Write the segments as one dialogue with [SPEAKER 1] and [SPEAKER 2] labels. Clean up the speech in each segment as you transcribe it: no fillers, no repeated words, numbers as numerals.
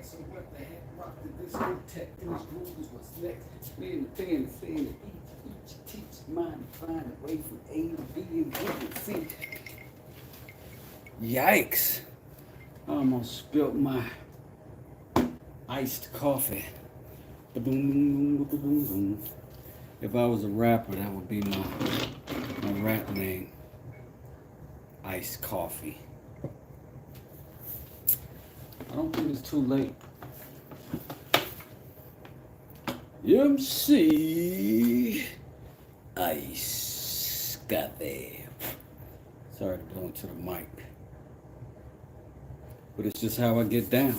[SPEAKER 1] So what the heck? Rock the discotheque, these grooves, what's next? Me and the fan saying that each teach mind to find a way from A to B and B to C. Yikes! I almost spilled my iced coffee. Ba-boom. If I was a rapper, that would be my rap name. Iced coffee. I don't think it's too late. MC Ice Coffee. Sorry to blow into the mic. But it's just how I get down.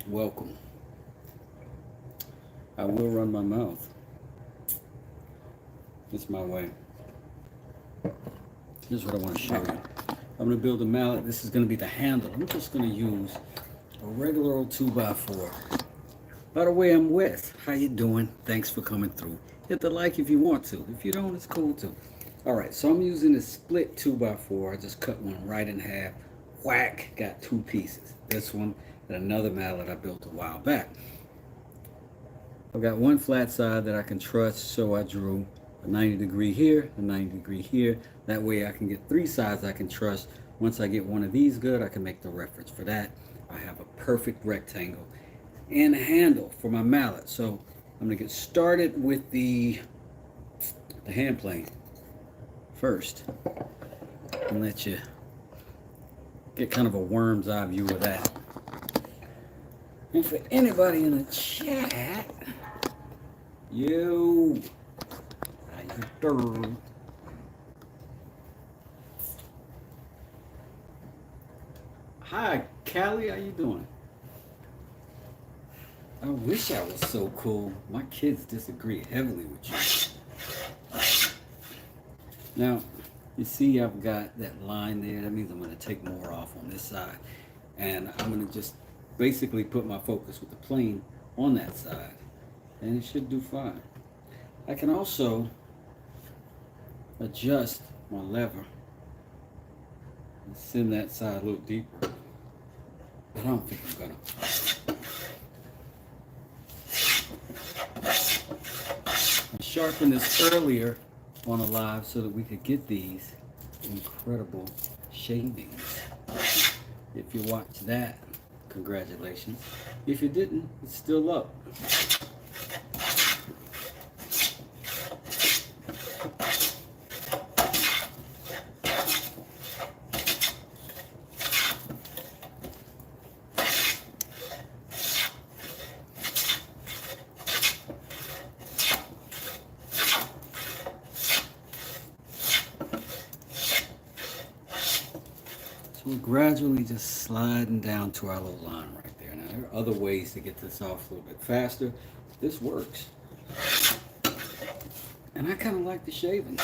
[SPEAKER 1] Welcome. I will run my mouth. It's my way. Here's what I want to show you. I'm going to build a mallet. This is going to be the handle. I'm just going to use a regular old 2x4. By the way, I'm Wes. How you doing? Thanks for coming through. Hit the like if you want to. If you don't, it's cool too. Alright, so I'm using a split 2x4. I just cut one right in half. Whack, got two pieces. This one and another mallet I built a while back. I've got one flat side that I can trust, so I drew a 90 degree here, a 90 degree here. That way I can get three sides I can trust. Once I get one of these good, I can make the reference for that. I have a perfect rectangle and a handle for my mallet. So I'm going to get started with the hand plane first and let you get kind of a worm's eye view of that. And for anybody in the chat, yo, how you doing? Hi, Callie, how you doing? I wish I was so cool. My kids disagree heavily with you. Now, you see I've got that line there. That means I'm going to take more off on this side. And I'm going to just basically put my focus with the plane on that side. And it should do fine. I can also adjust my lever and send that side a little deeper. But I don't think I'm going to. I sharpened this earlier on a live so that we could get these incredible shavings. If you watched that, congratulations. If you didn't, it's still up. So we're gradually just sliding down to our little line right there. Now there are other ways to get this off a little bit faster. This works. And I kind of like the shaving.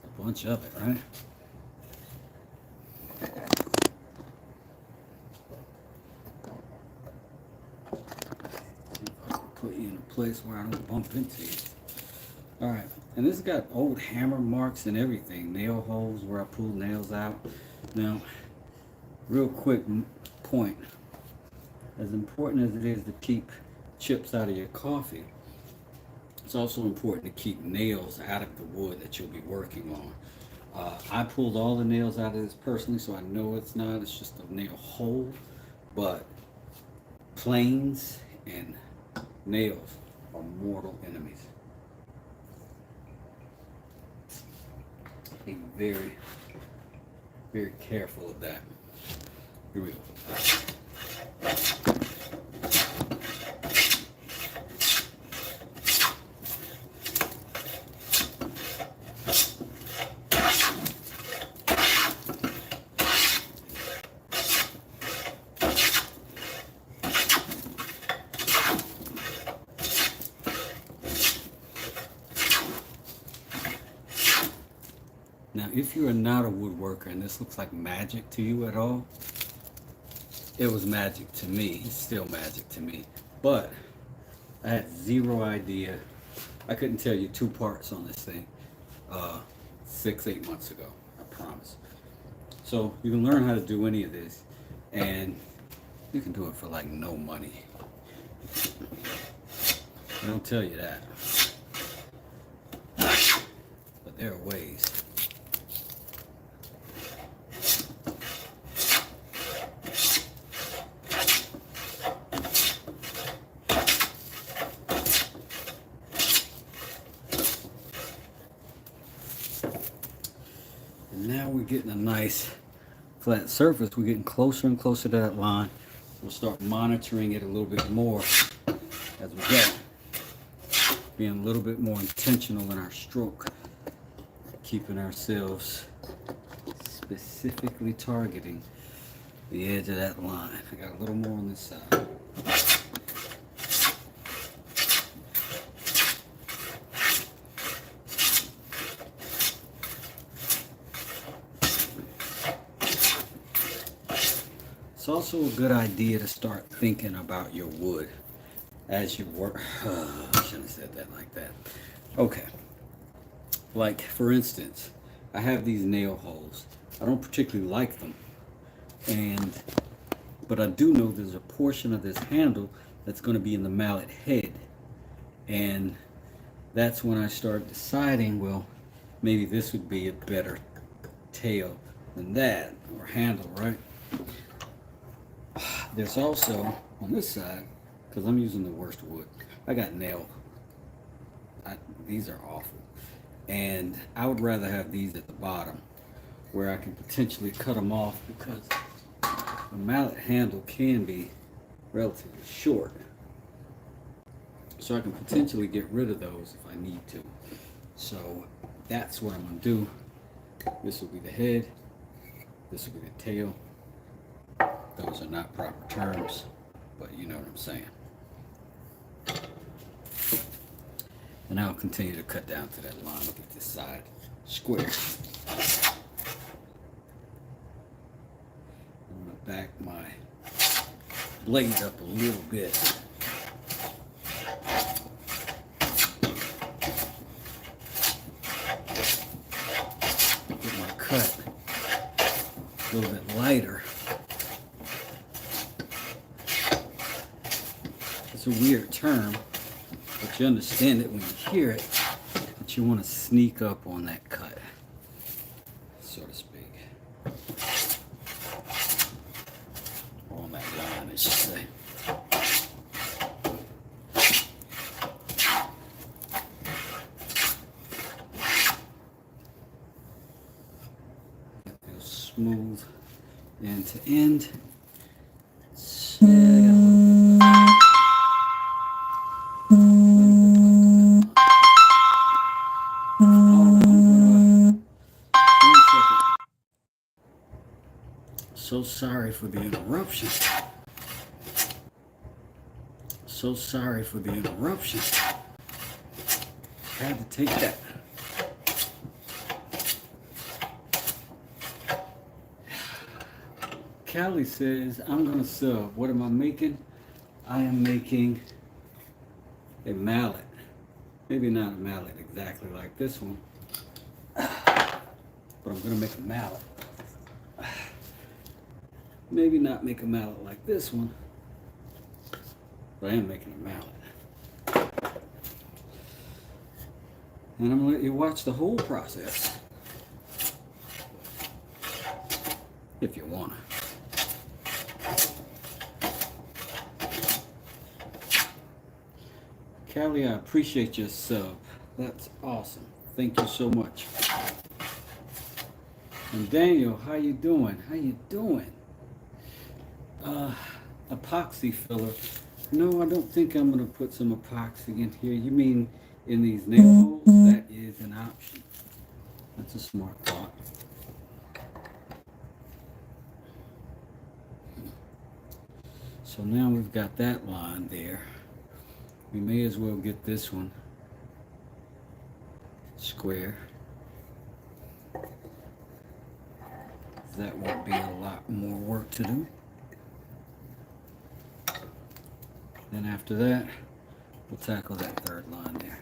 [SPEAKER 1] A bunch of it, right? Put you in a place where I don't bump into you. Alright, and this has got old hammer marks and everything. Nail holes where I pulled nails out. Now, real quick point. As important as it is to keep chips out of your coffee, it's also important to keep nails out of the wood that you'll be working on. I pulled all the nails out of this personally, so I know it's not. It's just a nail hole. But planes and nails are mortal enemies. Be very, very careful of that. Here we go. Now, if you are not a woodworker and this looks like magic to you at all, it was magic to me. It's still magic to me. But I had zero idea. I couldn't tell you two parts on this thing 6, 8 months ago, I promise. So you can learn how to do any of this, and you can do it for like no money. I don't tell you that. But there are ways. And now we're getting a nice flat surface. We're getting closer and closer to that line. We'll start monitoring it a little bit more as we go. Being a little bit more intentional in our stroke. Keeping ourselves specifically targeting the edge of that line. I got a little more on this side. It's also a good idea to start thinking about your wood as you work. I shouldn't have said that like that. Okay. Like, for instance, I have these nail holes. I don't particularly like them. But I do know there's a portion of this handle that's going to be in the mallet head. And that's when I start deciding, well, maybe this would be a better tail than that, or handle, right? There's also, on this side, because I'm using the worst wood, I got nail. These are awful. And I would rather have these at the bottom where I can potentially cut them off, because the mallet handle can be relatively short. So I can potentially get rid of those if I need to. So that's what I'm going to do. This will be the head. This will be the tail. Those are not proper terms, but you know what I'm saying. And I'll continue to cut down to that line to get this side square. I'm going to back my blade up a little bit. Get my cut a little bit lighter. It's a weird term, but you understand it when you hear it, that you want to sneak up on that cut, so to speak. Or on that line, I should say. It feels smooth end to end. So, I got a little bit left. So sorry for the interruption. So sorry for the interruption. Had to take that. Callie says, I'm going to sub. What am I making? I am making a mallet. Maybe not a mallet exactly like this one, but I'm going to make a mallet. Maybe not make a mallet like this one, but I am making a mallet. And I'm going to let you watch the whole process, if you want to. Callie, I appreciate your sub. That's awesome. Thank you so much. And Daniel, how you doing? How you doing? Epoxy filler. No, I don't think I'm going to put some epoxy in here. You mean in these nail holes? That is an option. That's a smart thought. So now we've got that line there. We may as well get this one square. That would be a lot more work to do. Then after that, We'll tackle that third line there.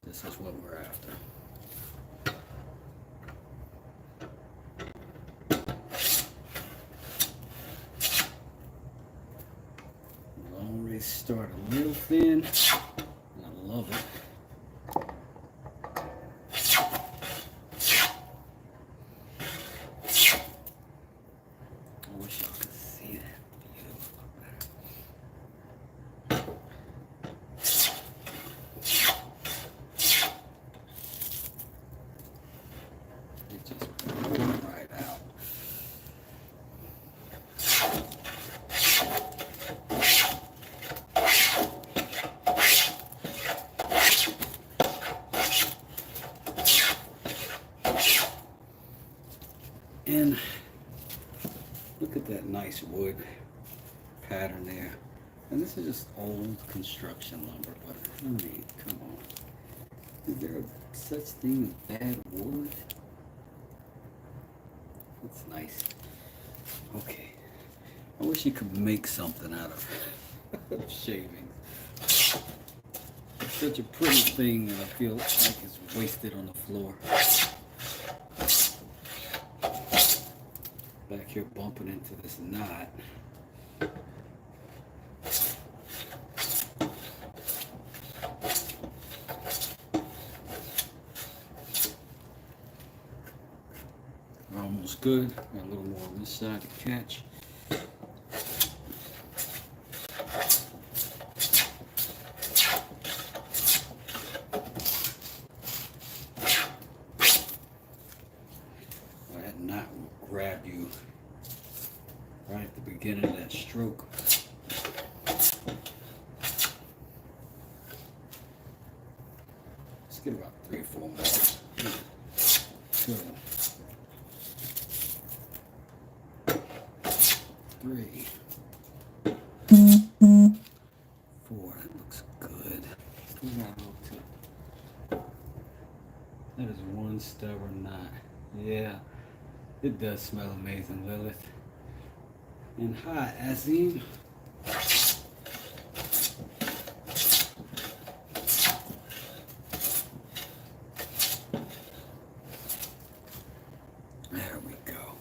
[SPEAKER 1] This is what we're after. We'll already start a little thin. I love it. I wish y'all could see that. It just rolled right out. And look at that nice wood pattern there. And this is just old construction lumber, but I mean, come on. Is there such thing as bad wood? That's nice. Okay. I wish you could make something out of shavings. It's such a pretty thing that I feel like it's wasted on the floor. Back here bumping into this knot. We're almost good. Got a little more on this side to catch. That knot will grab you right at the beginning of that stroke. Let's get about 3 or 4 more. Good. 3, 4. That looks good. Still got a little tip. That is one stubborn knot. Yeah, it does smell amazing, Lilith. And hi, Azim. There we go.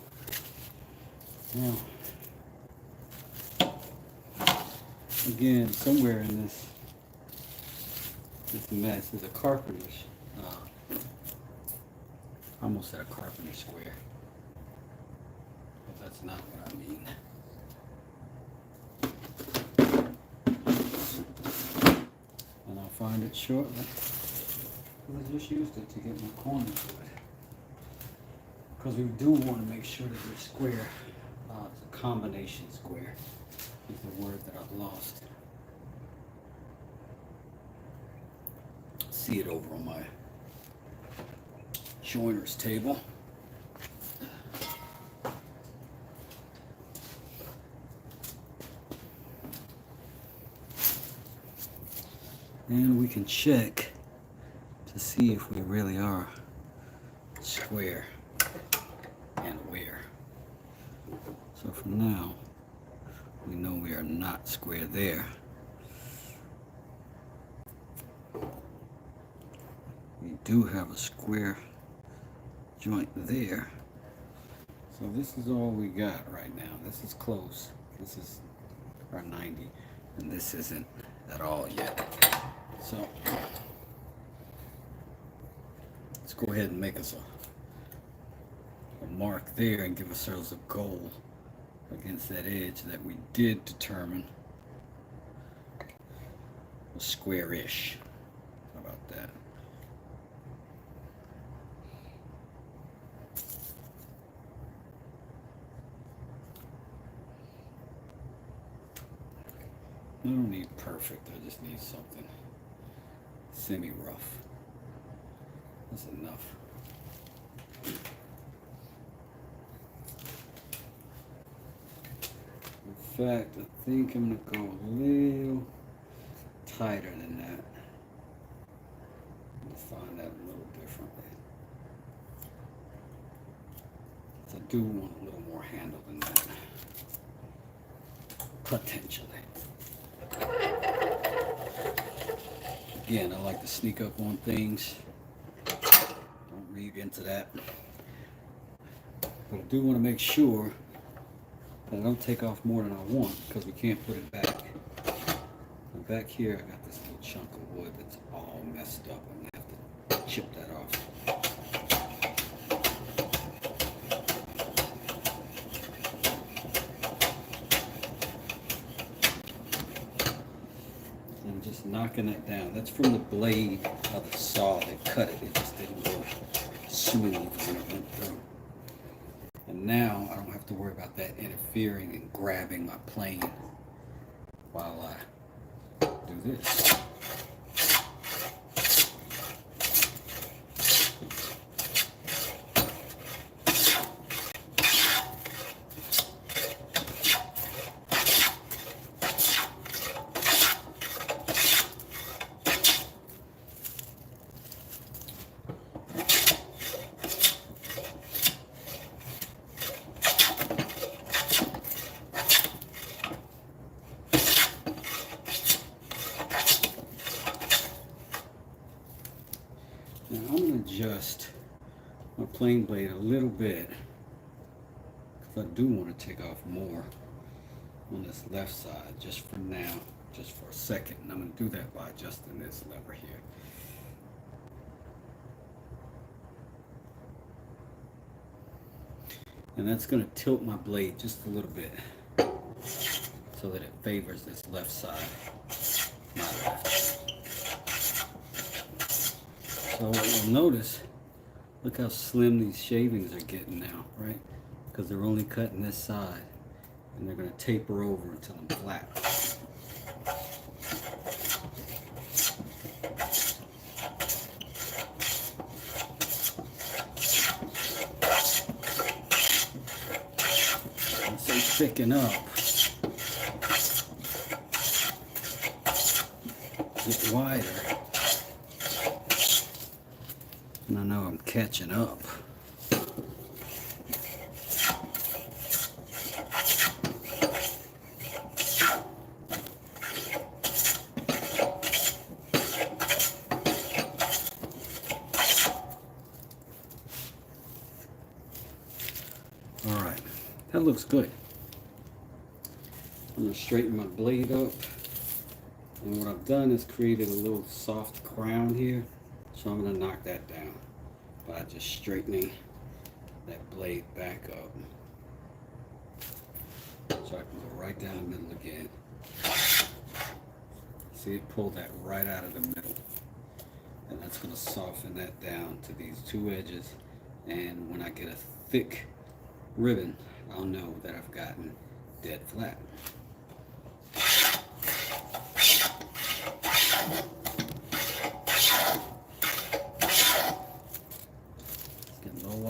[SPEAKER 1] Now, again, somewhere in this mess is a carpenter's. I almost said a carpenter square, but that's not what I mean. And I'll find it shortly. I just used it to get my corner to it. Because we do want to make sure that they're square. It's a combination square is the word that I've lost. See it over on my joiner's table. And we can check to see if we really are square and where. So for now, we know we are not square there. We do have a square joint there. So this is all we got right now. This is close. This is our 90, and this isn't at all yet. So let's go ahead and make us a mark there and give ourselves a goal against that edge that we did determine was square-ish. How about that? I don't need perfect, I just need something semi-rough. That's enough. In fact, I think I'm gonna go a little tighter than that. Define that a little differently. I do want a little more handle than that. potentially. Again, I like to sneak up on things. Don't read into that. But I do want to make sure that I don't take off more than I want, because we can't put it back. And back here, I got this little chunk of wood that's all messed up. I'm going to have to chip that off. I'm just knocking that down. That's from the blade of the saw that cut it. It just didn't go smooth when it went through. And now I don't have to worry about that interfering and grabbing my plane while I do this. Now I'm going to adjust my plane blade a little bit, because I do want to take off more on this left side just for now, just for a second. And I'm going to do that by adjusting this lever here. And that's going to tilt my blade just a little bit so that it favors this left side, my left. So what you'll notice, look how slim these shavings are getting now, right? Because they're only cutting this side, and they're going to taper over until I'm flat. Once they thicken up, get wider. And I know I'm catching up. All right, that looks good. I'm going to straighten my blade up. And what I've done is created a little soft crown here. So I'm going to knock that down by just straightening that blade back up. So I can go right down the middle again. See, it pulled that right out of the middle. And that's going to soften that down to these two edges. And when I get a thick ribbon, I'll know that I've gotten dead flat.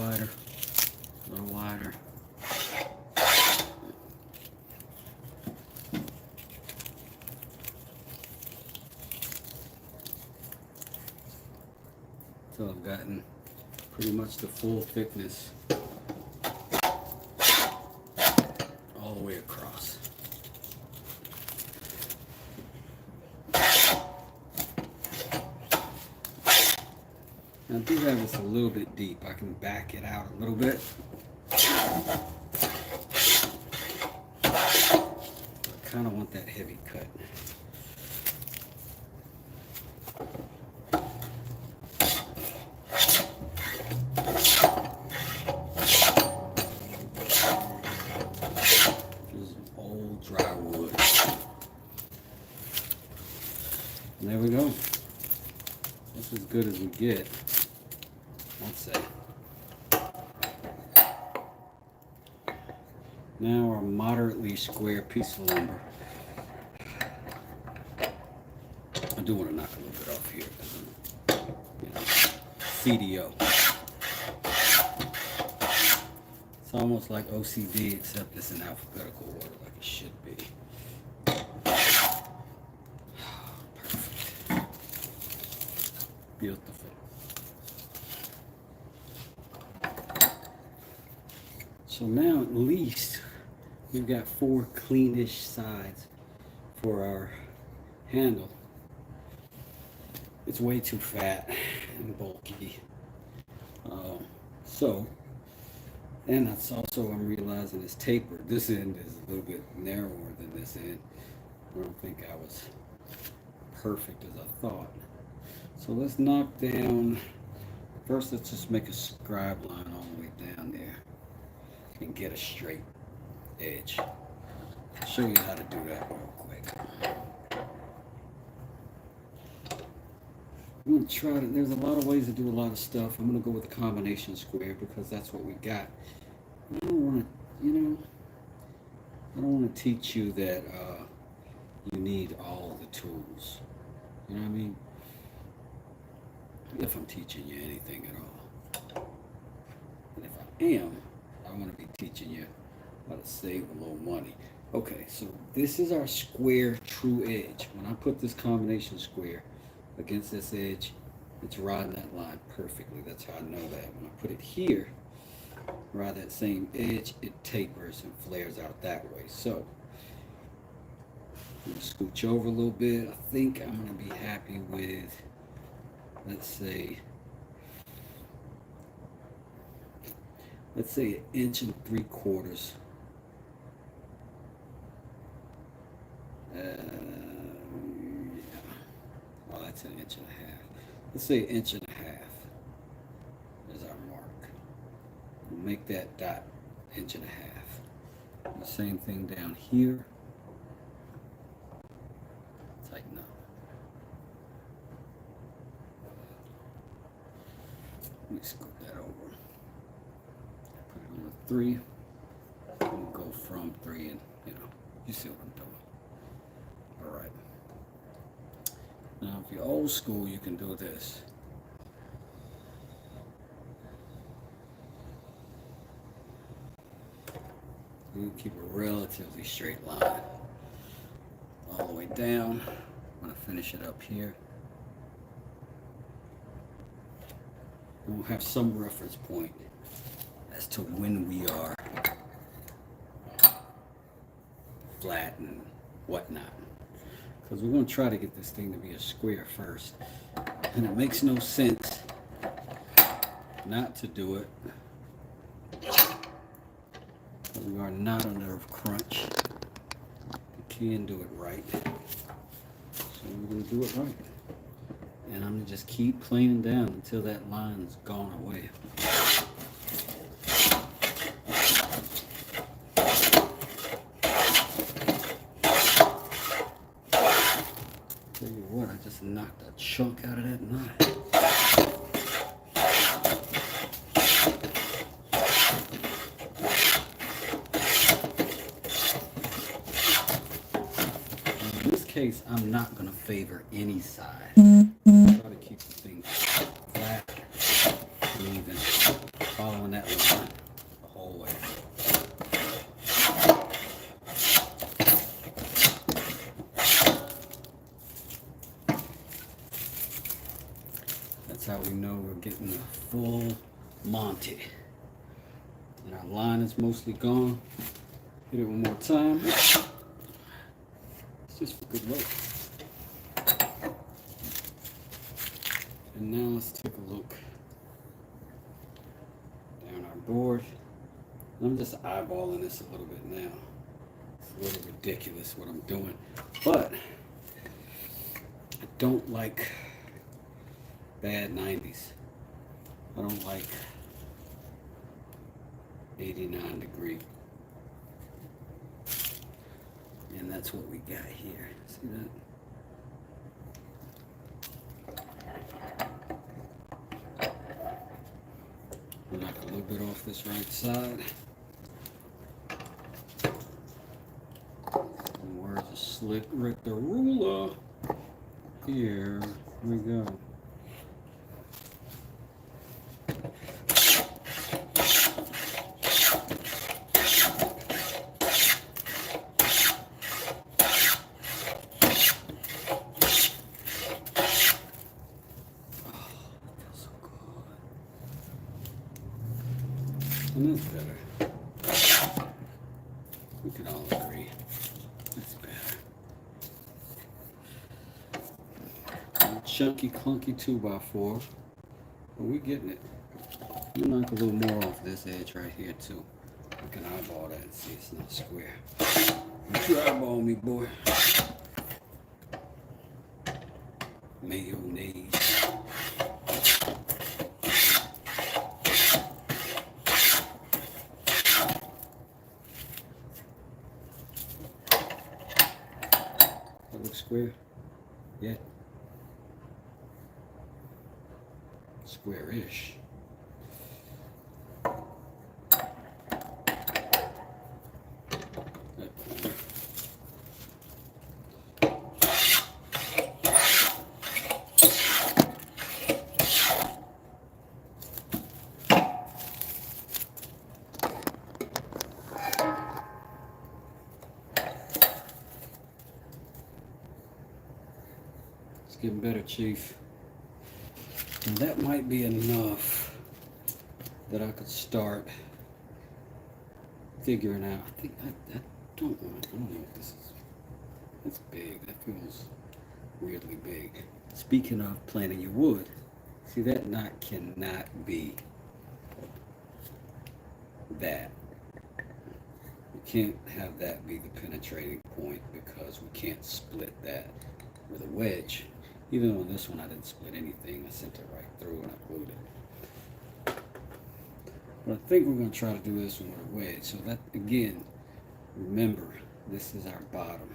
[SPEAKER 1] A little wider. So I've gotten pretty much the full thickness all the way across. Now I do have this a little bit deep. I can back it out a little bit. I kind of want that heavy cut. This is old dry wood. And there we go. That's as good as we get, I'd say. Now our moderately square piece of lumber. I do want to knock a little bit off here because I'm, CDO. It's almost like OCD, except it's in alphabetical order like it should be. Perfect. Beautiful. So now at least we've got 4 cleanish sides for our handle. It's way too fat and bulky. And that's also, I'm realizing, it's tapered. This end is a little bit narrower than this end. I don't think I was perfect as I thought. So let's knock down, first let's just make a scribe line all the way down there and get a straight edge. I'll show you how to do that real quick. I'm going to try to, there's a lot of ways to do a lot of stuff. I'm going to go with a combination square because that's what we got. I don't want to, I don't want to teach you that you need all the tools. You know what I mean? If I'm teaching you anything at all. And if I am, I want to be teaching you how to save a little money. Okay, so this is our square true edge. When I put this combination square against this edge, it's riding that line perfectly. That's how I know that. When I put it here, ride that same edge, it tapers and flares out that way. So I'm going to scooch over a little bit. I think I'm going to be happy with, let's say 1 3/4 inches. Yeah. Oh, that's 1.5 inches. Let's say 1.5 inches is our mark. We'll make that dot 1.5 inches. The same thing down here. Tighten up. Let me scoot that over. Put it on a 3. We'll go from 3 and, you see what I'm doing. All right. Now, if you're old school, you can do this. You keep a relatively straight line all the way down. I'm going to finish it up here. We'll have some reference point as to when we are flat and whatnot. Because we're going to try to get this thing to be a square first. And it makes no sense not to do it. We are not a nerve crunch. We can do it right. So we're going to do it right. And I'm going to just keep planing down until that line is gone away. Tell you what, I just knocked a chunk out of that knife. In this case, I'm not going to favor any side. Try to keep the thing flat and even, following that line the whole way. That's how we know we're getting a full Monty. And our line is mostly gone. Hit it one more time. It's just for good luck. And now let's take a look down our board. I'm just eyeballing this a little bit now. It's a little ridiculous what I'm doing, but I don't like bad 90s. I don't like 89 degree. And that's what we got here. See that? Knock a little bit off this right side. And where's the slit with the ruler? Here we go. And that's better. We can all agree. That's better. Chunky, clunky 2x4, but we're getting it. You knock a little more off this edge right here too. You can eyeball that and see it's not square. Don't you eyeball me, boy. Mayonnaise. That looks square? Yeah. Square-ish. It's getting better, Chief. And that might be enough that I could start figuring out. I think I don't know what this is. That's big. That feels weirdly big. Speaking of planting your wood, see that knot cannot be that. We can't have that be the penetrating point because we can't split that with a wedge. Even though on this one I didn't split anything, I sent it right through and I glued it. But I think we're going to try to do this one with a wedge. So that, again, remember, this is our bottom.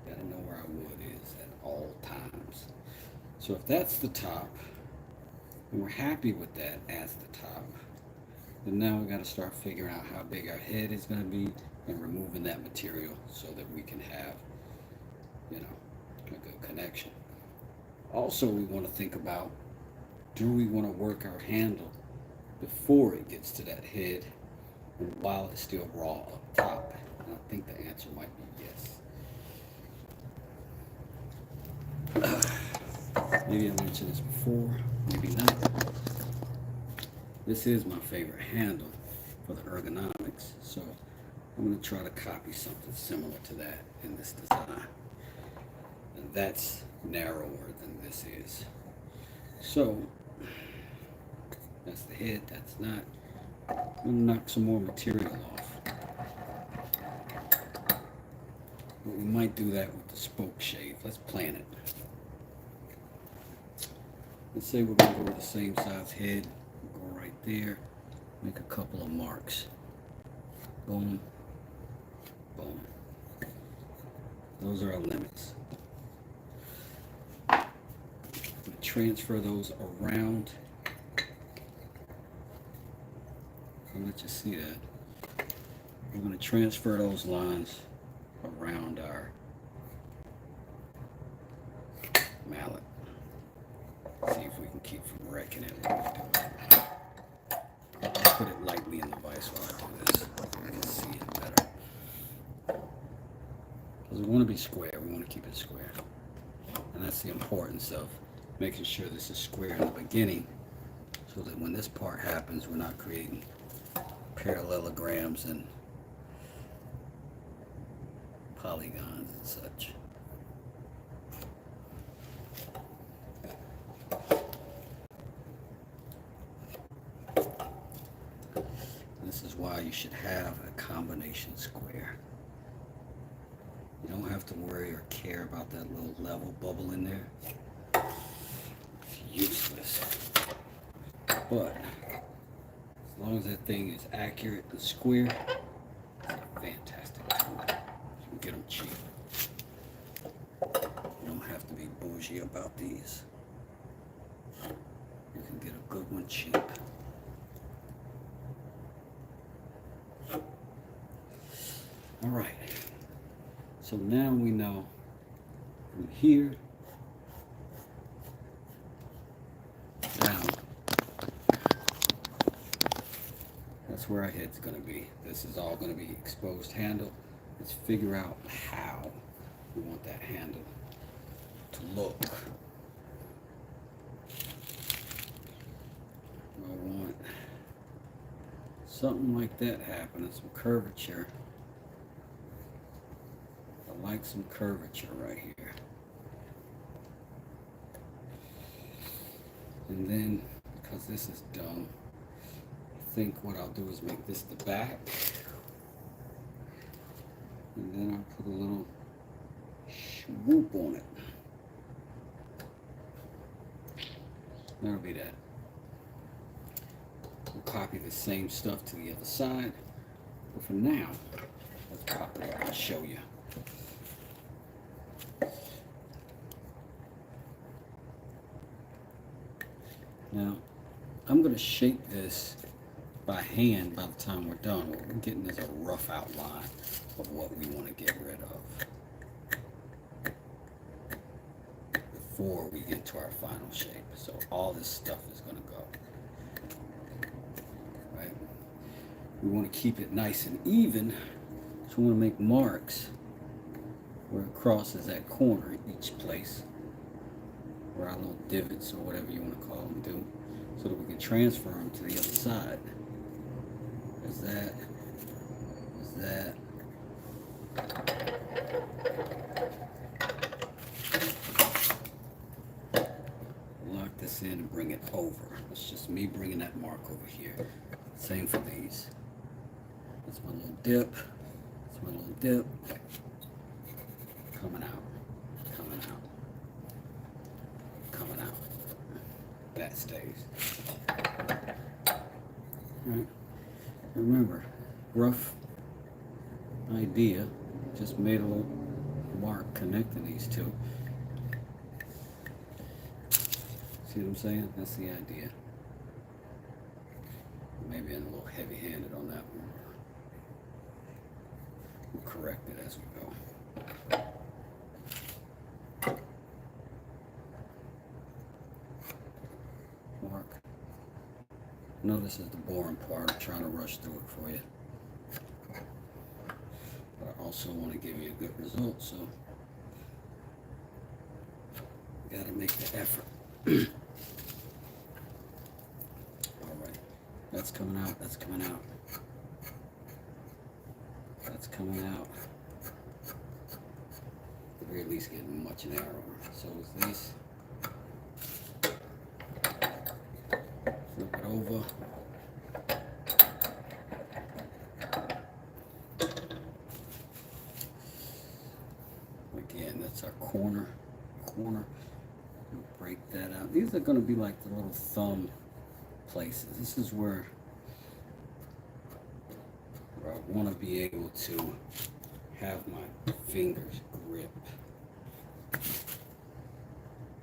[SPEAKER 1] Got to know where our wood is at all times. So if that's the top, and we're happy with that as the top, then now we got to start figuring out how big our head is going to be and removing that material so that we can have, you know, a good connection. Also, we want to think about, do we want to work our handle before it gets to that head and while it's still raw up top? And I think the answer might be yes. Maybe I mentioned this before, maybe not. This is my favorite handle for the ergonomics, so I'm going to try to copy something similar to that in this design. And that's narrower than this is. So that's the head, that's not. I'm going to knock some more material off. But we might do that with the spoke shave. Let's plan it. Let's say we're going to go with the same size head. Go right there, make a couple of marks. Boom, boom. Those are our limits. Transfer those around. I'll let you see that. We're going to transfer those lines around our mallet. See if we can keep from wrecking it when we do it. I'll put it lightly in the vise while I do this. You can see it better. Because we want to be square. We want to keep it square. And that's the importance of making sure this is square in the beginning so that when this part happens, we're not creating parallelograms and polygons and such. This is why you should have a combination square. You don't have to worry or care about that little level bubble in there. Useless. But as long as that thing is accurate and square, it's a fantastic tool. You can get them cheap. You don't have to be bougie about these. You can get a good one cheap. All right. So now we know from here down, that's where our head's going to be. This is all going to be exposed handle. Let's figure out how we want that handle to look. I want something like that happening, some curvature like some curvature right here. And then, because this is done, I think what I'll do is make this the back. And then I'll put a little swoop on it. That'll be that. We'll copy the same stuff to the other side. But for now, let's pop it up and show you. Now, I'm going to shape this by hand by the time we're done. What we're getting is a rough outline of what we want to get rid of before we get to our final shape. So all this stuff is going to go. Right? We want to keep it nice and even, so we want to make marks where it crosses that corner each place, or our little divots or whatever you want to call them do, so that we can transfer them to the other side. There's that. There's that. Lock this in and bring it over. That's just me bringing that mark over here. Same for these. That's my little dip. That's my little dip. Coming out. Coming out. Coming out. That stays. Right. Remember, rough idea. Just made a little mark connecting these two. See what I'm saying? That's the idea. Maybe I'm a little heavy-handed on that one. We'll correct it as we go. Mark. I know this is the boring part. I'm trying to rush through it for you. But I also want to give you a good result, so you got to make the effort. Alright, that's coming out, that's coming out. That's coming out. At the very least getting much narrower. So is this. Flip it over. Again, that's our corner. Break that out. These are going to be like the little thumb places. This is where I want to be able to have my fingers grip.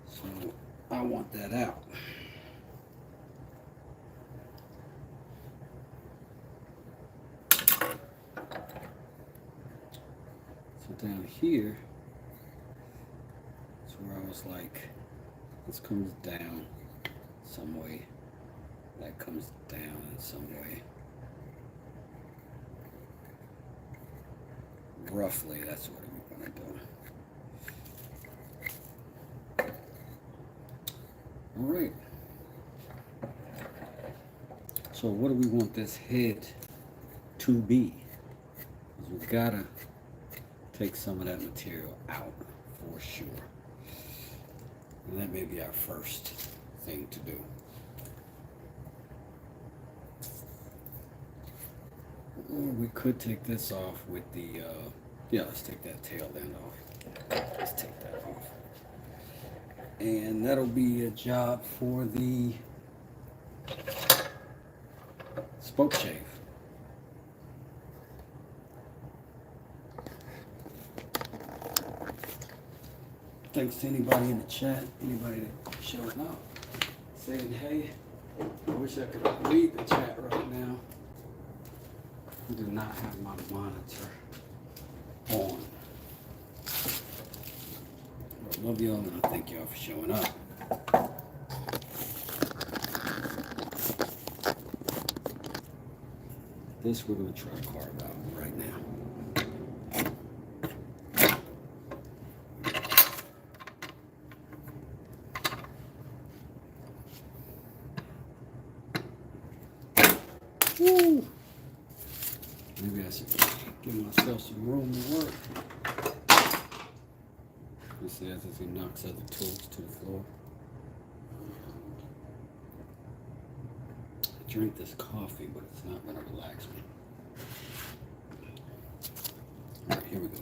[SPEAKER 1] So I want that out. So down here, that's where I was like, this comes down some way, that comes down in some way. Roughly, that's what we're going to do. All right. So what do we want this head to be? Because we've got to take some of that material out for sure. And that may be our first thing to do. Or we could take this off with the, yeah, let's take that tail end off. Let's take that off. And that'll be a job for the spoke shave. Thanks to anybody in the chat, anybody that showing up, saying hey. I wish I could read the chat right now. I do not have my monitor on. I love y'all and I thank y'all for showing up. This we're going to try to carve out right now. Woo. Maybe I should give myself some room to work. he says as he knocks other tools to the floor. I drink this coffee, but it's not going to relax me. All right, here we go.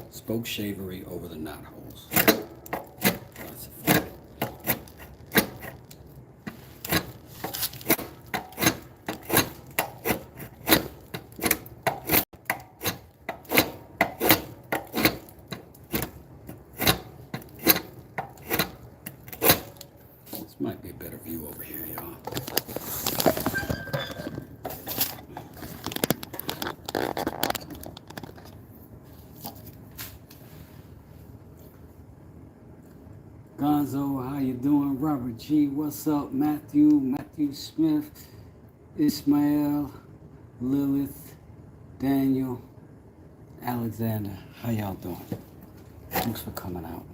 [SPEAKER 1] Spoke shavery over the knot holes. Lots of fun. This might be a better view over here, y'all. Gonzo, how you doing? Robert G, what's up? Matthew Smith, Ismael, Lilith, Daniel, Alexander, how y'all doing? Thanks for coming out.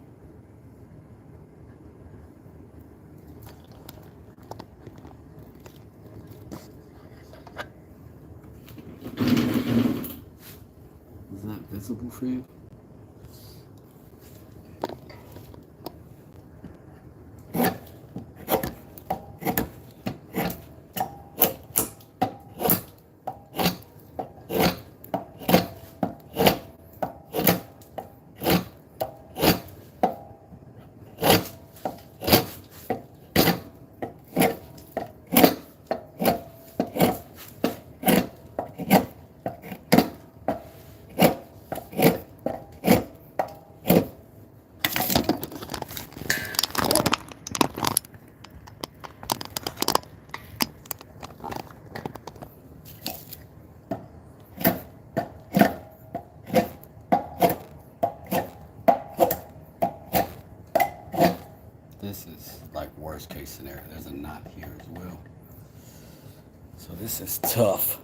[SPEAKER 1] Is that visible for you? This is like worst case scenario. There's a knot here as well. So this is tough.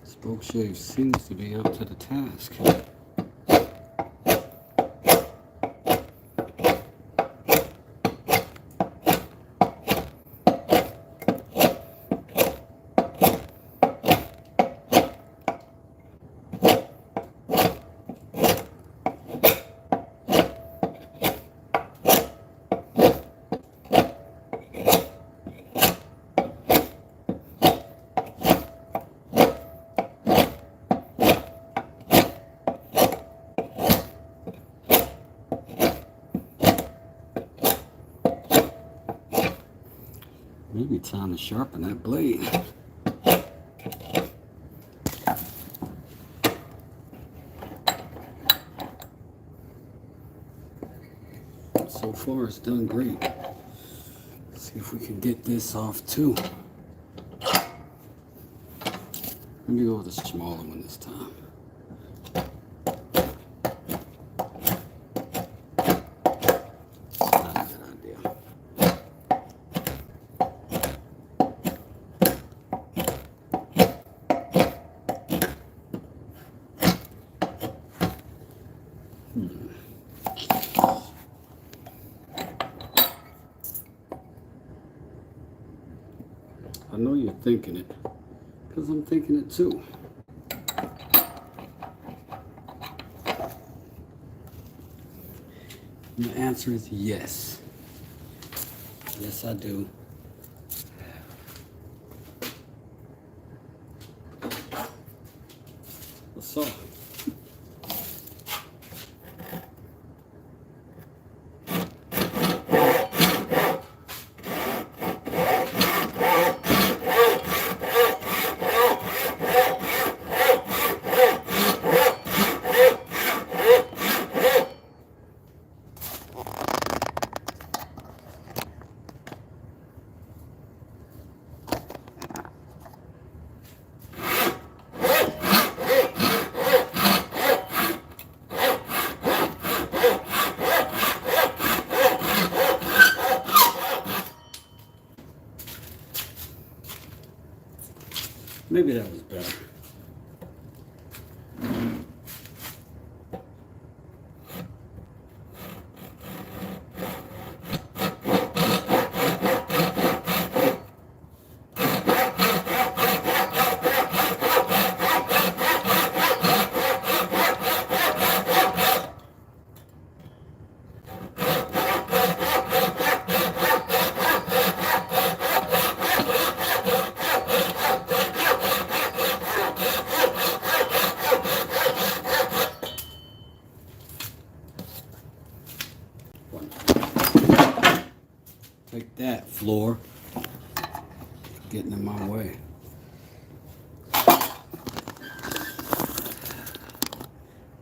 [SPEAKER 1] Spoke shave seems to be up to the task. Maybe time to sharpen that blade. So far it's done great. Let's see if we can get this off too. Let me go with the smaller one this time. Not a good idea. I know you're thinking it, because I'm thinking it too. And the answer is yes. Yes, I do. The saw. Maybe that was better. Take that, floor. Getting in my way.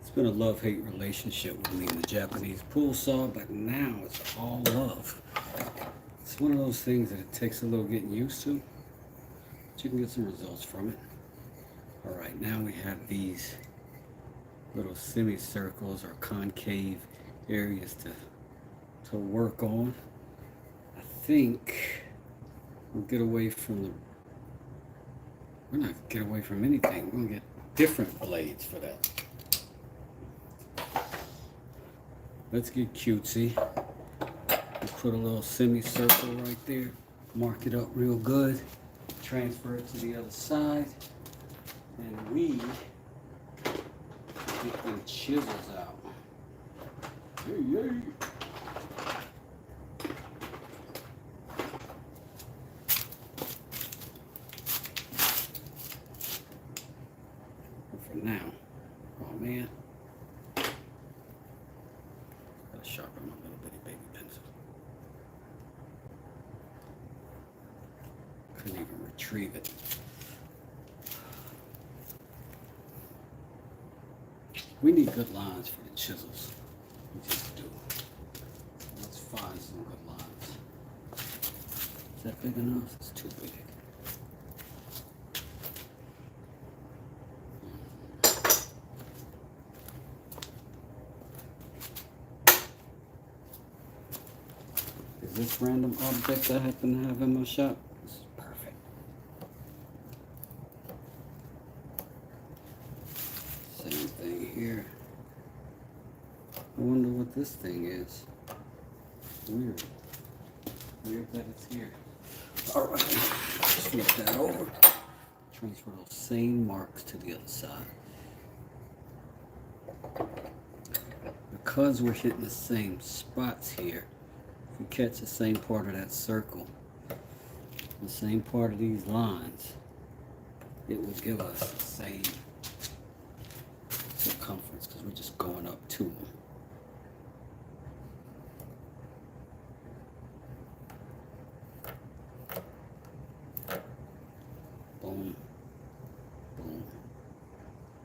[SPEAKER 1] It's been a love-hate relationship with me and the Japanese pool saw, but now it's all love. It's one of those things that it takes a little getting used to, but you can get some results from it. All right, now we have these little semicircles or concave areas to work on. I think we'll get away from the, we're not gonna get away from anything. We're gonna get different blades for that. Let's get cutesy. We'll put a little semicircle right there. Mark it up real good. Transfer it to the other side. And we get them chisels out. Hey, hey. For now. Oh man. Gotta sharpen my little bitty baby pencil. Couldn't even retrieve it. We need good lines for the chisels. We just do. Let's find some good lines. Is that big enough? It's too big. Is this random object I happen to have in my shop? This is perfect. Same thing here. I wonder what this thing is. Weird. Weird that it's here. Alright, flip that over. Transfer those same marks to the other side. Because we're hitting the same spots here, if we catch the same part of that circle, the same part of these lines, it will give us the same circumference because we're just going up to them. Boom, boom,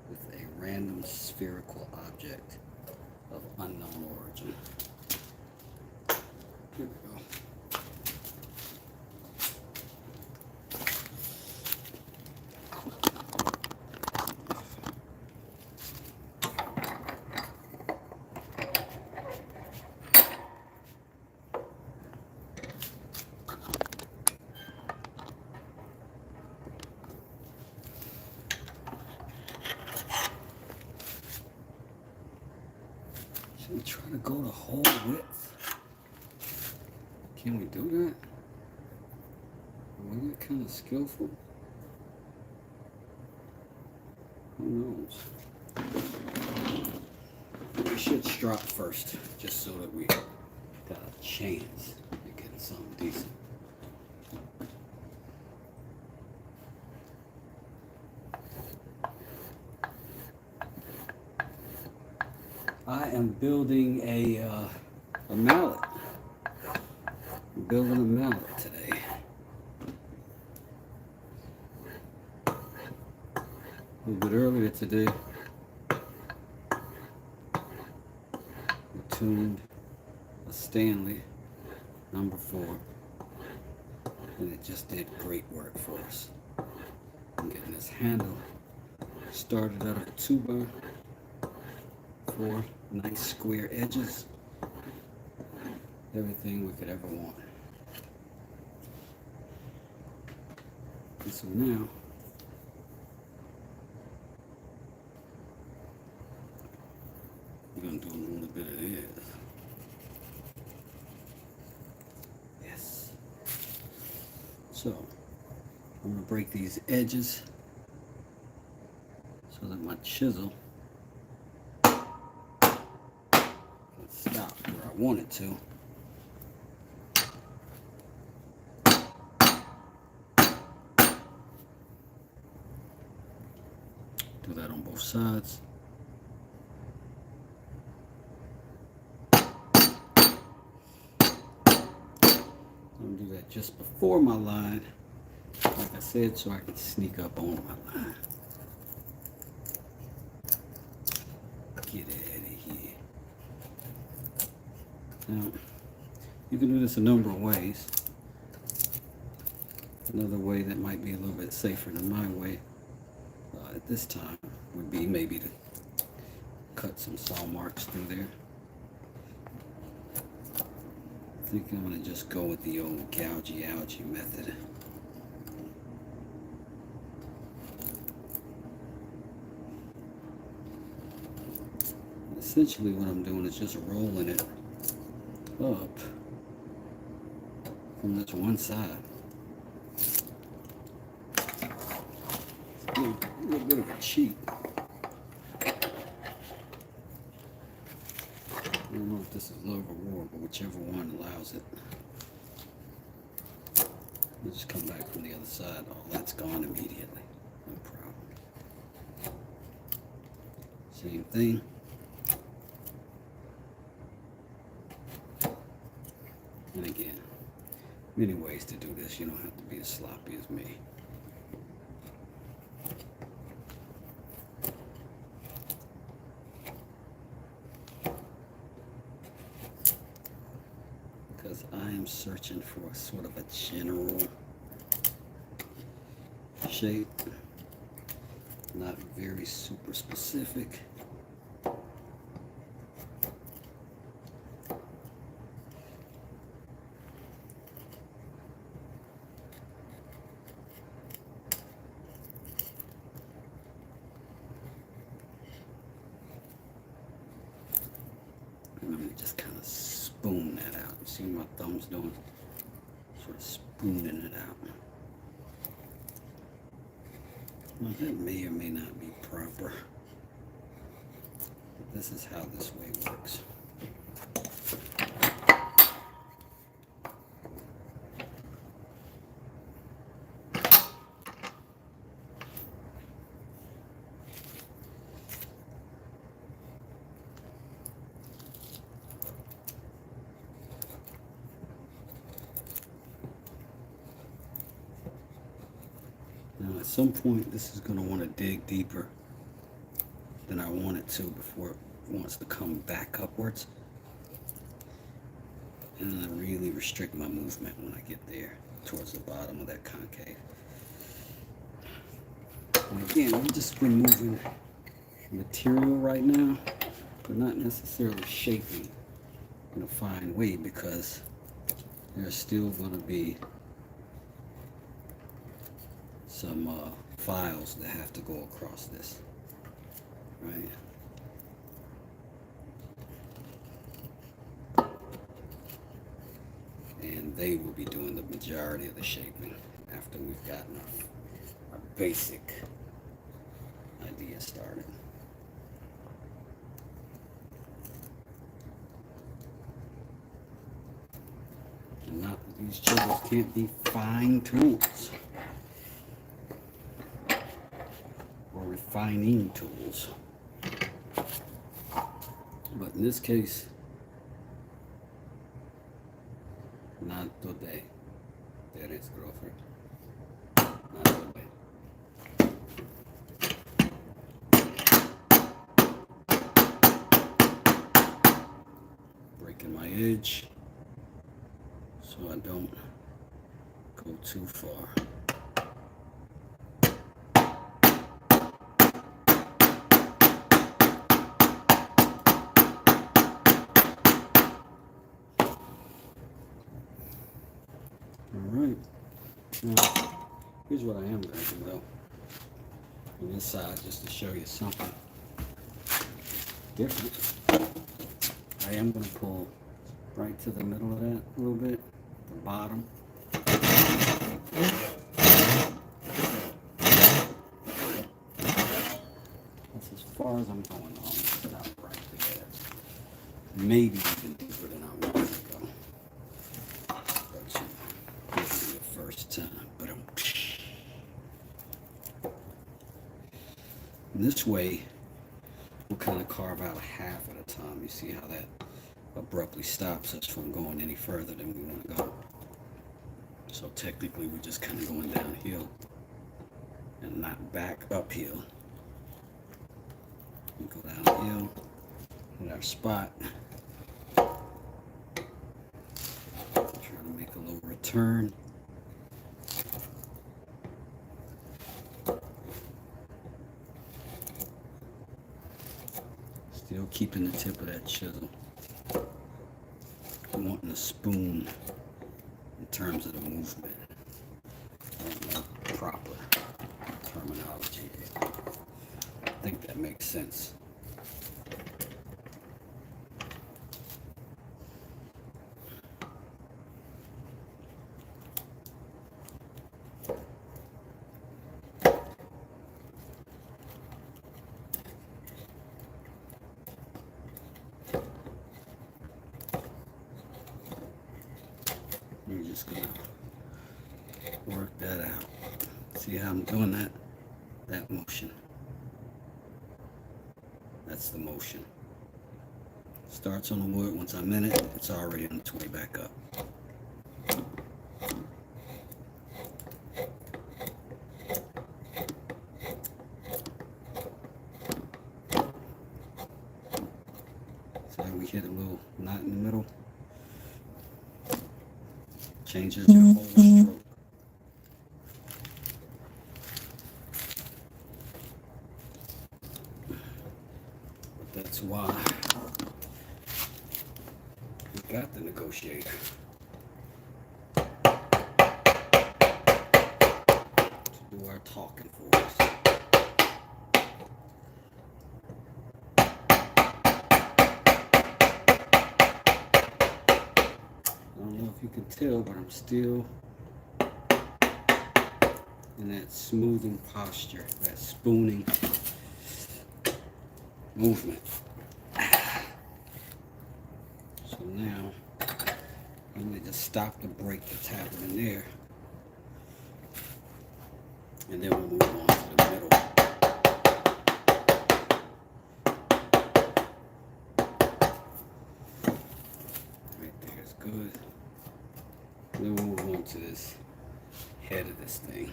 [SPEAKER 1] with a random spherical object of unknown origin. Here we go. Should we try to go the whole width? Can we do that? Are we kind of skillful? Who knows? We should strop first, just so that we got a chance at getting something decent. I am building a mallet. I'm building a mallet today. A little bit earlier today, we tuned a Stanley number 4, and it just did great work for us. I'm getting this handle started out of a 2x4, nice square edges, everything we could ever want. And so now bit it is. Yes. So I'm going to break these edges so that my chisel can stop where I want it to. Do that on both sides. I'm gonna do that just before my line, like I said, so I can sneak up on my line. Get out of here. Now, you can do this a number of ways. Another way that might be a little bit safer than my way at this time would be maybe to cut some saw marks through there. I think I'm going to just go with the old gougey-ougy method. Essentially what I'm doing is just rolling it up from this one side. It's a little bit of a cheat. I don't know if this is love or war, but whichever one allows it. We'll just come back from the other side. Oh, that's gone immediately. No problem. Same thing. And again, many ways to do this. You don't have to be as sloppy as me. Because I am searching for sort of a general shape, not very super specific. And I'm going to just kind of spoon that out. You see what my thumb's doing? Sort of spooning it out. Well, that may or may not be proper. But this is how this way works. Now at some point this is going to want to dig deeper than I want it to before it wants to come back upwards. And I really restrict my movement when I get there towards the bottom of that concave. And again, we've just been moving material right now, but not necessarily shaping in a fine way, because there's still going to be some files that have to go across this, right? And they will be doing the majority of the shaping after we've gotten our basic idea started. And not that these chisels can't be fine tools. Refining tools, but in this case, not today. There is girlfriend. Not today. Breaking my edge so I don't go too far. Alright, now here's what I am going to do though, on this side, just to show you something different. I am going to pull right to the middle of that a little bit, the bottom. That's as far as I'm going on. Stop right there. Maybe even deeper than I want to go. But you know, this is the first time. But this way, we'll kind of carve out half at a time. You see how that abruptly stops us from going any further than we want to go. So technically, we're just kind of going downhill and not back uphill. We go downhill at our spot. Try to make a little return. Still keeping the tip of that chisel. I'm wanting a spoon in terms of the movement. I don't know proper terminology. I think that makes sense. You're just gonna work that out. See how I'm doing that? That motion. That's the motion. Starts on the wood. Once I'm in it, it's already on its way back up. So we hit a little knot in the middle. Changes your whole stroke. But that's why we got the negotiator to do our talking for us. I don't know if you can tell, but I'm still in that smoothing posture, that spooning movement. So now, I'm going to just stop the break that's happening there. And then we'll move on to the middle. Right there is good. Then we'll move on to this head of this thing.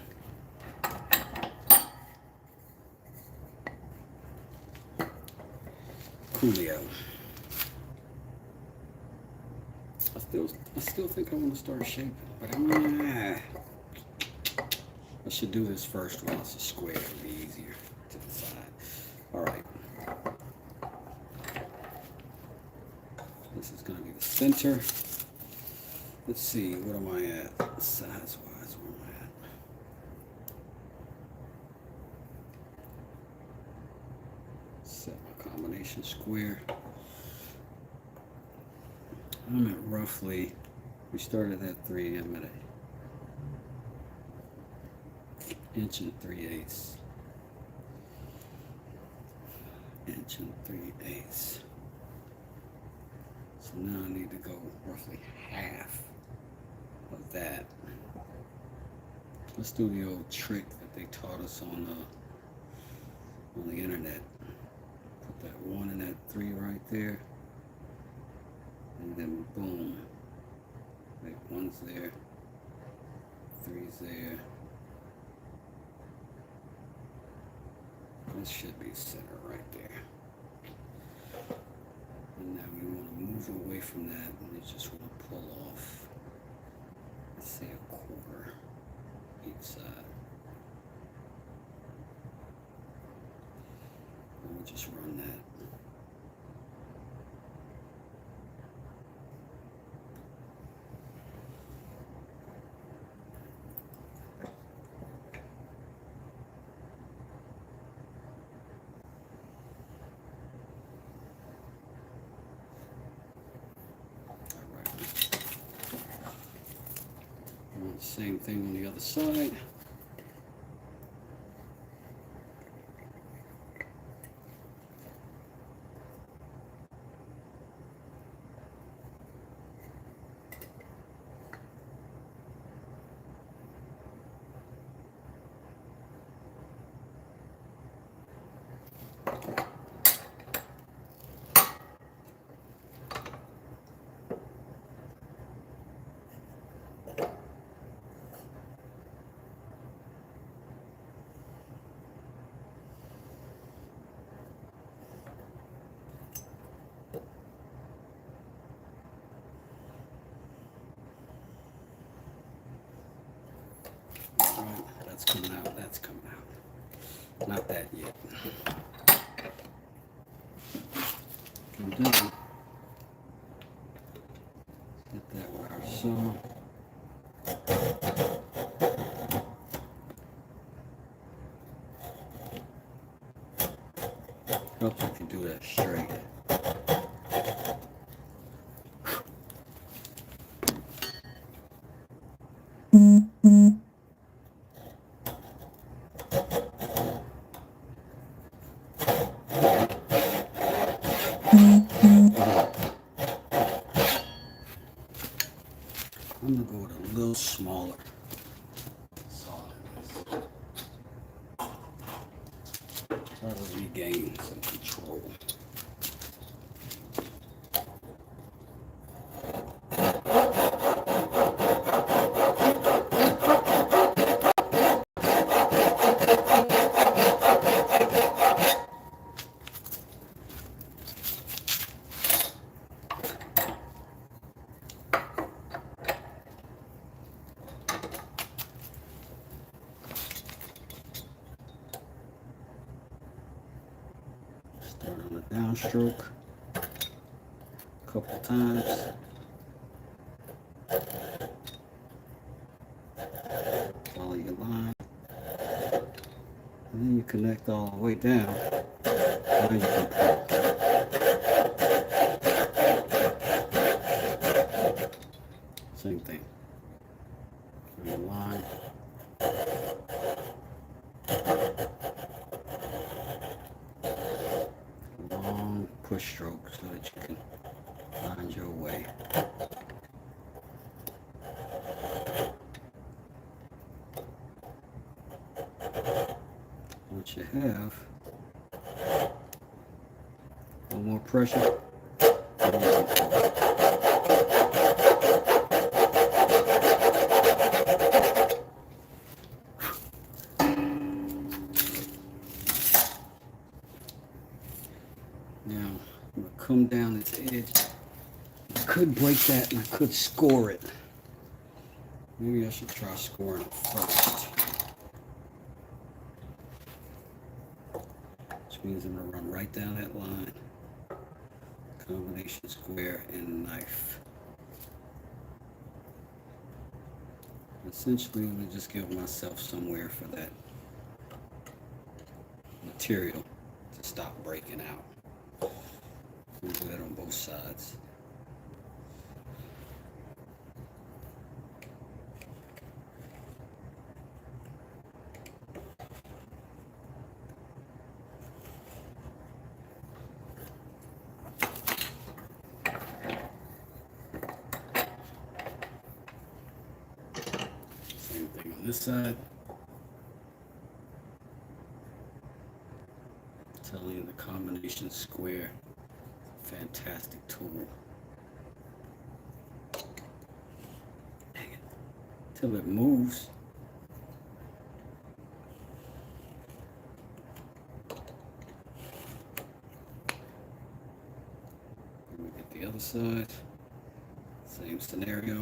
[SPEAKER 1] Coolio. I still think I want to start shaping, but I should do this first while it's a square. It'll be easier to the side. All right. This is going to be the center. Let's see, what am I at? Size-wise, where am I at? Set my combination square. I'm at roughly, we started at 3, I'm at 1 inch and 3/8. Inch and 3/8. So now I need to go roughly half of that. Let's do the old trick that they taught us on the internet. Put that 1 and that 3 right there. And then boom, like 1's there, 3's there. This should be center right there. And now we want to move away from that, and we just want to pull off, let's say 1/4 each side. And we'll just run that. Same thing on the other side. Right, that's coming out, that's coming out. Not that yet. Come down. Get that wire so. Helps if you do that straight. I'm gonna go with a little smaller saw. Try to regain some control. Start on the downstroke a couple times. Follow your line. And then you connect all the way down. Now you can pull. Same thing. From the line. Long push stroke so that you can find your way. Once you have a little more pressure, now I'm going to come down this edge. I could break that and I could score it. Maybe I should try scoring it first. Which means I'm going to run right down that line. Combination square and knife. Essentially, I'm going to just give myself somewhere for that material to stop breaking out. We'll do that on both sides. Same thing on this side. I'm telling you, the combination square, fantastic tool. Dang it. Till it moves. Let me get the other side. Same scenario.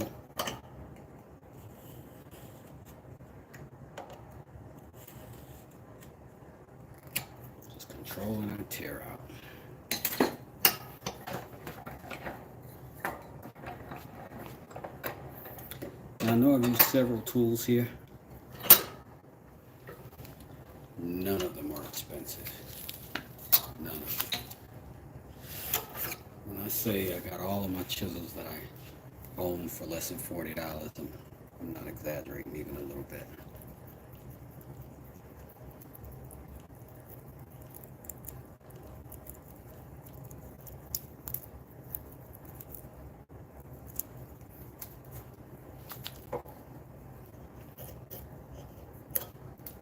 [SPEAKER 1] Just controlling and tear out. Now, I know I've used several tools here. None of them are expensive. None of them. When I say I got all of my chisels that I own for less than $40, I'm not exaggerating even a little bit.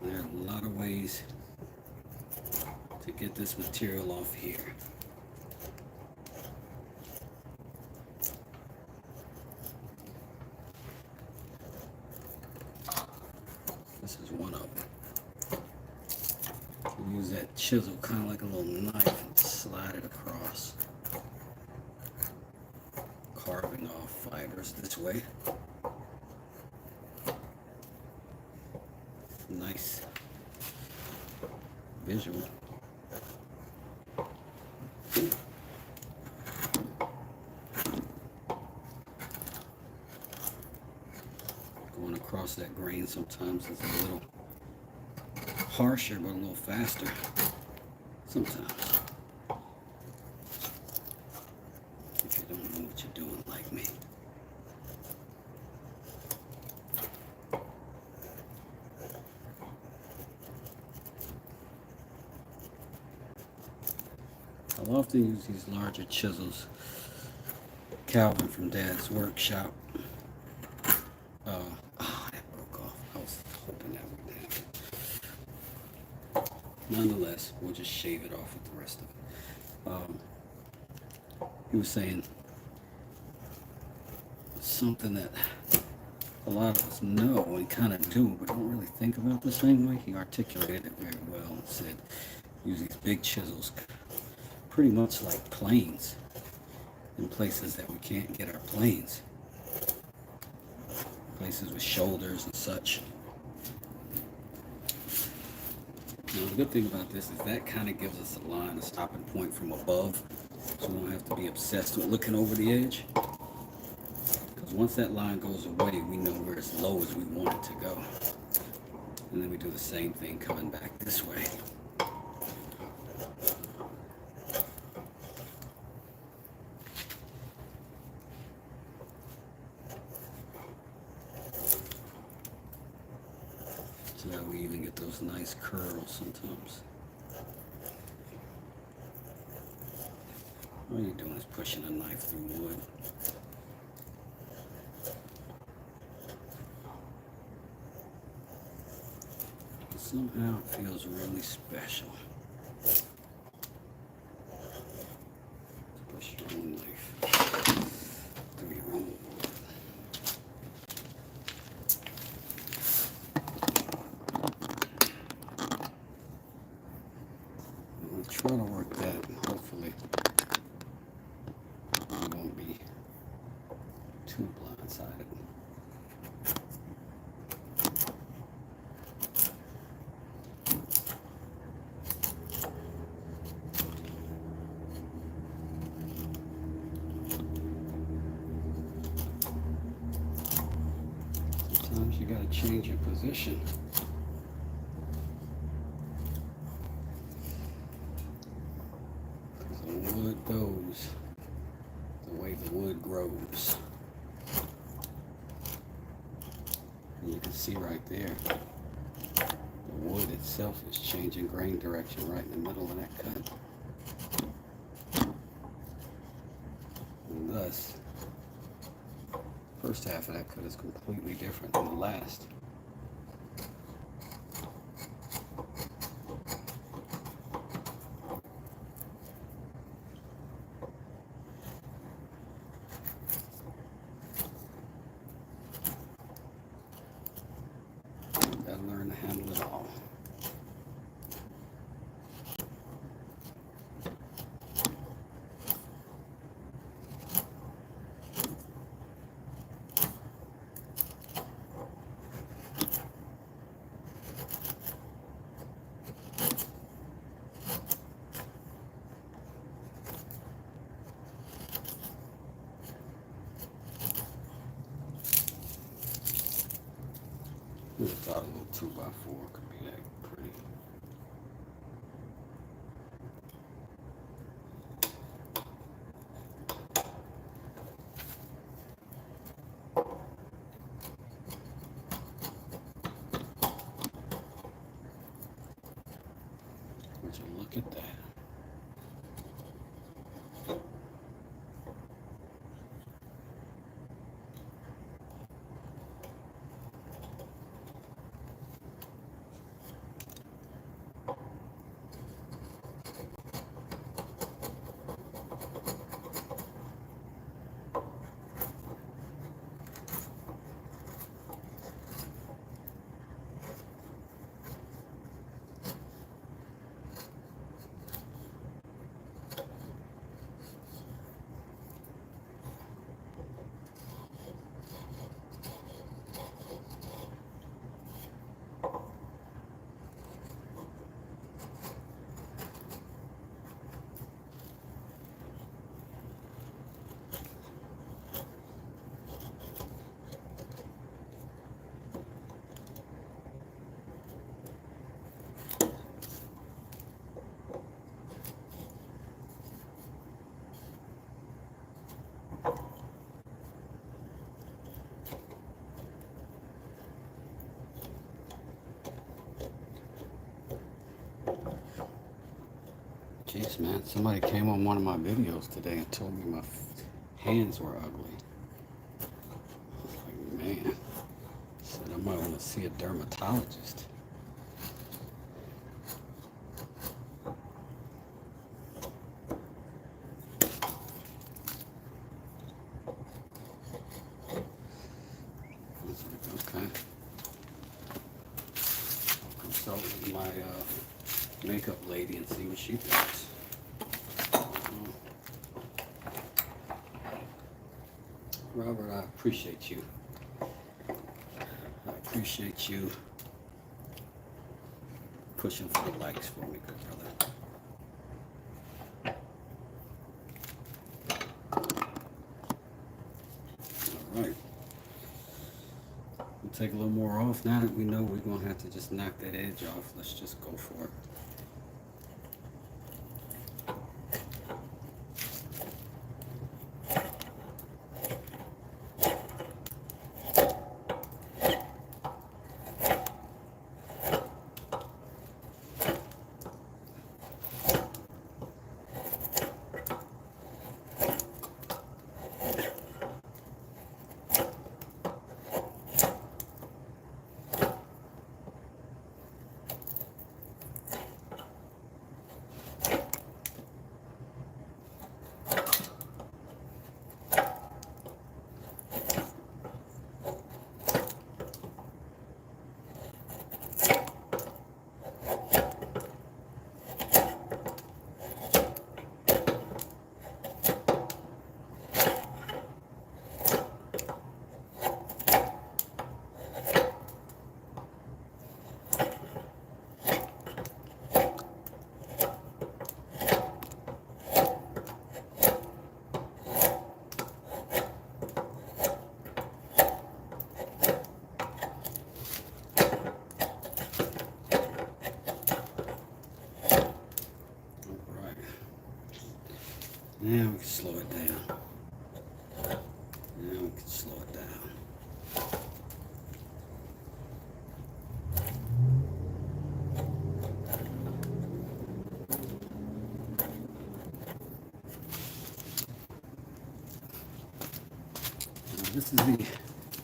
[SPEAKER 1] There are a lot of ways to get this material off here. This is one of them. You use that chisel kind of like a little knife and slide it across, carving off fibers this way. Nice visual. Going across that grain sometimes is a little harsher, but a little faster sometimes. If you don't know what you're doing like me. I'll often use these larger chisels. Calvin from Dad's workshop. That broke off. I was hoping that wouldn't happen. Nonetheless, we'll just shave it off with the rest of it. He was saying something that a lot of us know and kind of do, but don't really think about the same way. He articulated it very well and said, use these big chisels, pretty much like planes, in places that we can't get our planes. Places with shoulders and such. Now the good thing about this is that kind of gives us a line, a stopping point from above, so we don't have to be obsessed with looking over the edge. Because once that line goes away, we know we're as low as we want it to go. And then we do the same thing coming back this way. So that we even get those nice curls sometimes. All you're doing is pushing a knife through wood. Somehow it feels really special to push your own knife through your own wood. We'll try to work that, and hopefully we won't be too blindsided. Sometimes you gotta change your position. Because the wood goes the way the wood grows. And you can see right there, the wood itself is changing grain direction right in the middle of that cut. And thus, first half of that cut is completely different than the last. You gotta learn to handle it all. I thought a little 2x4 could be that pretty. at that. Jeez, man, somebody came on one of my videos today and told me my hands were ugly. I was like, man, said I might want to see a dermatologist. I was like, okay. I'll consult with my makeup lady and see what she thinks. Robert, I appreciate you. I appreciate you pushing for the likes for me, good brother. All right. We'll take a little more off. Now that we know we're going to have to just knock that edge off, let's just go for it. Now we can slow it down. Now we can slow it down. Now this is the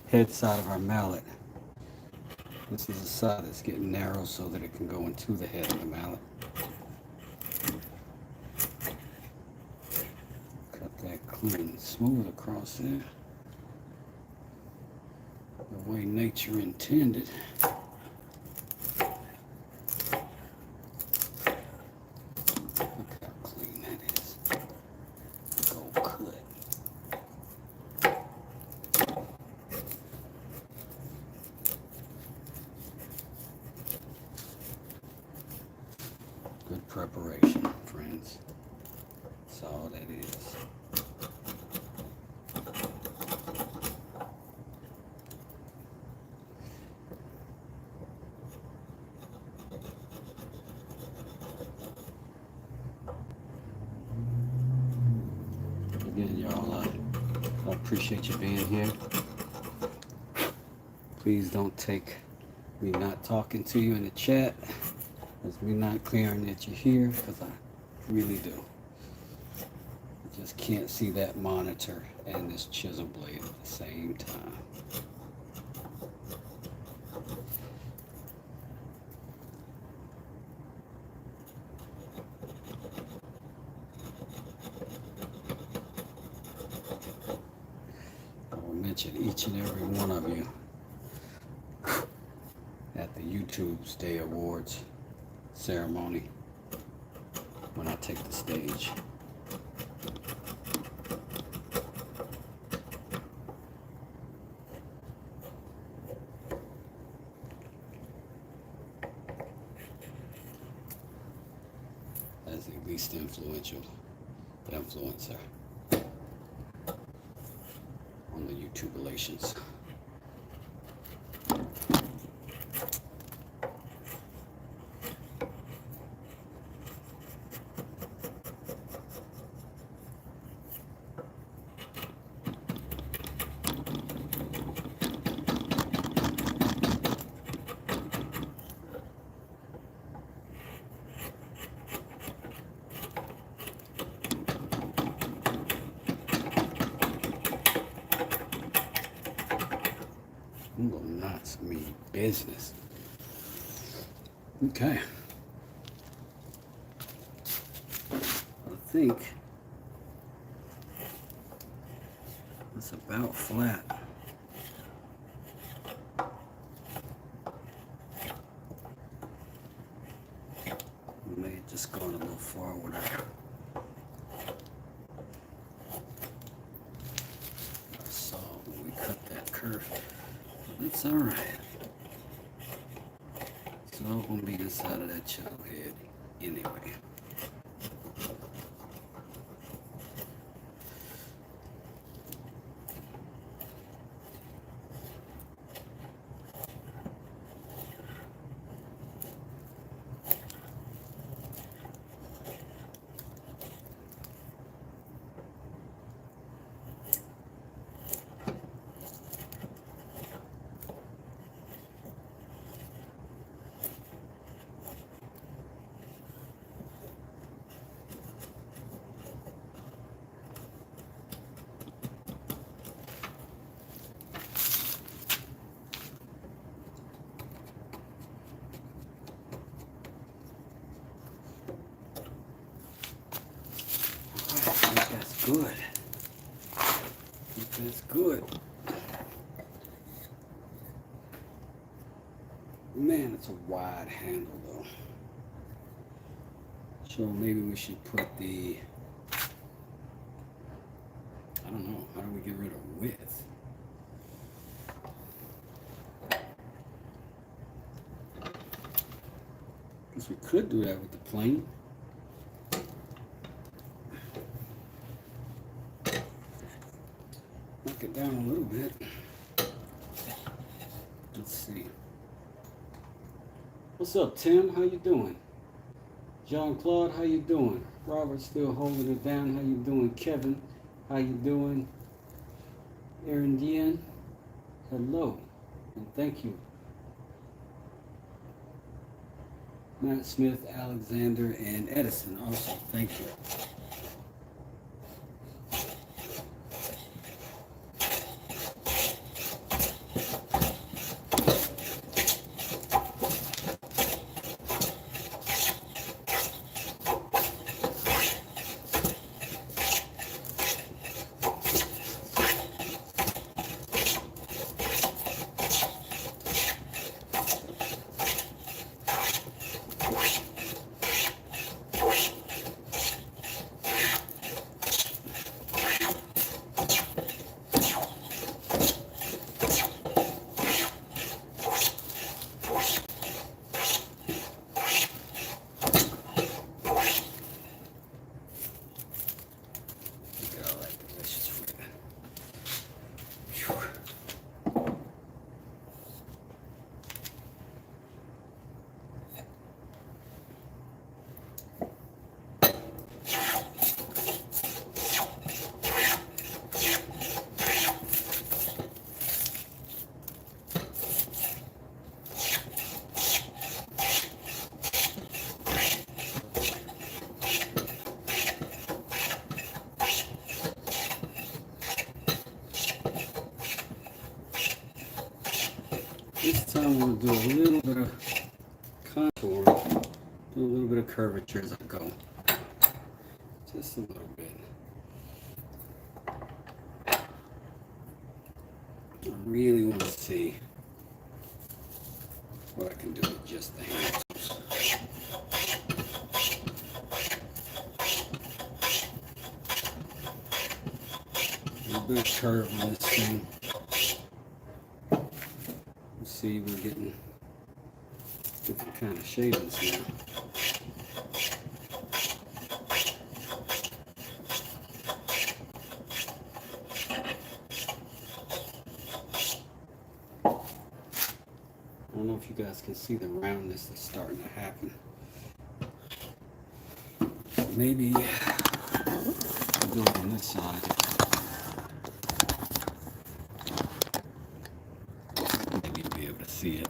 [SPEAKER 1] head side of our mallet. This is the side that's getting narrow so that it can go into the head of the mallet. Clean and smooth across there, the way nature intended. Look how clean that is. Go cut. Good preparation, friends. That's all that is. Again, y'all, I appreciate you being here. Please don't take me not talking to you in the chat It's me not clearing that you're here, because I really do. I just can't see that monitor and this chisel blade at the same time. I will mention each and every one of you at the YouTube's Day Awards ceremony when I take the stage. As the least influential influencer on the YouTube relations. I'm gonna not mean business. Okay. I think it's about flat. I may have just gone a little forward. I saw when we cut that curve. That's all right. It's all gonna be inside of that chisel head anyway. That's good. That's good. Man, it's a wide handle though. So maybe we should put the, I don't know, how do we get rid of width? Guess we could do that with the plane. Knock it down a little bit. Let's see. What's up, Tim? How you doing? Jean-Claude, how you doing? Robert still holding it down. How you doing? Kevin, how you doing? Aaron Dian, hello, and thank you. Matt Smith, Alexander, and Edison also, thank you. time I'm going to do a little bit of contour, do a little bit of curvature as I go. Just a little bit. I really want to see what I can do with just the handles. A little bit of curve on this thing. Let's see, we're getting different kind of shadings now. I don't know if you guys can see the roundness that's starting to happen. Maybe I'll do it on this side. Maybe you'll be able to see it.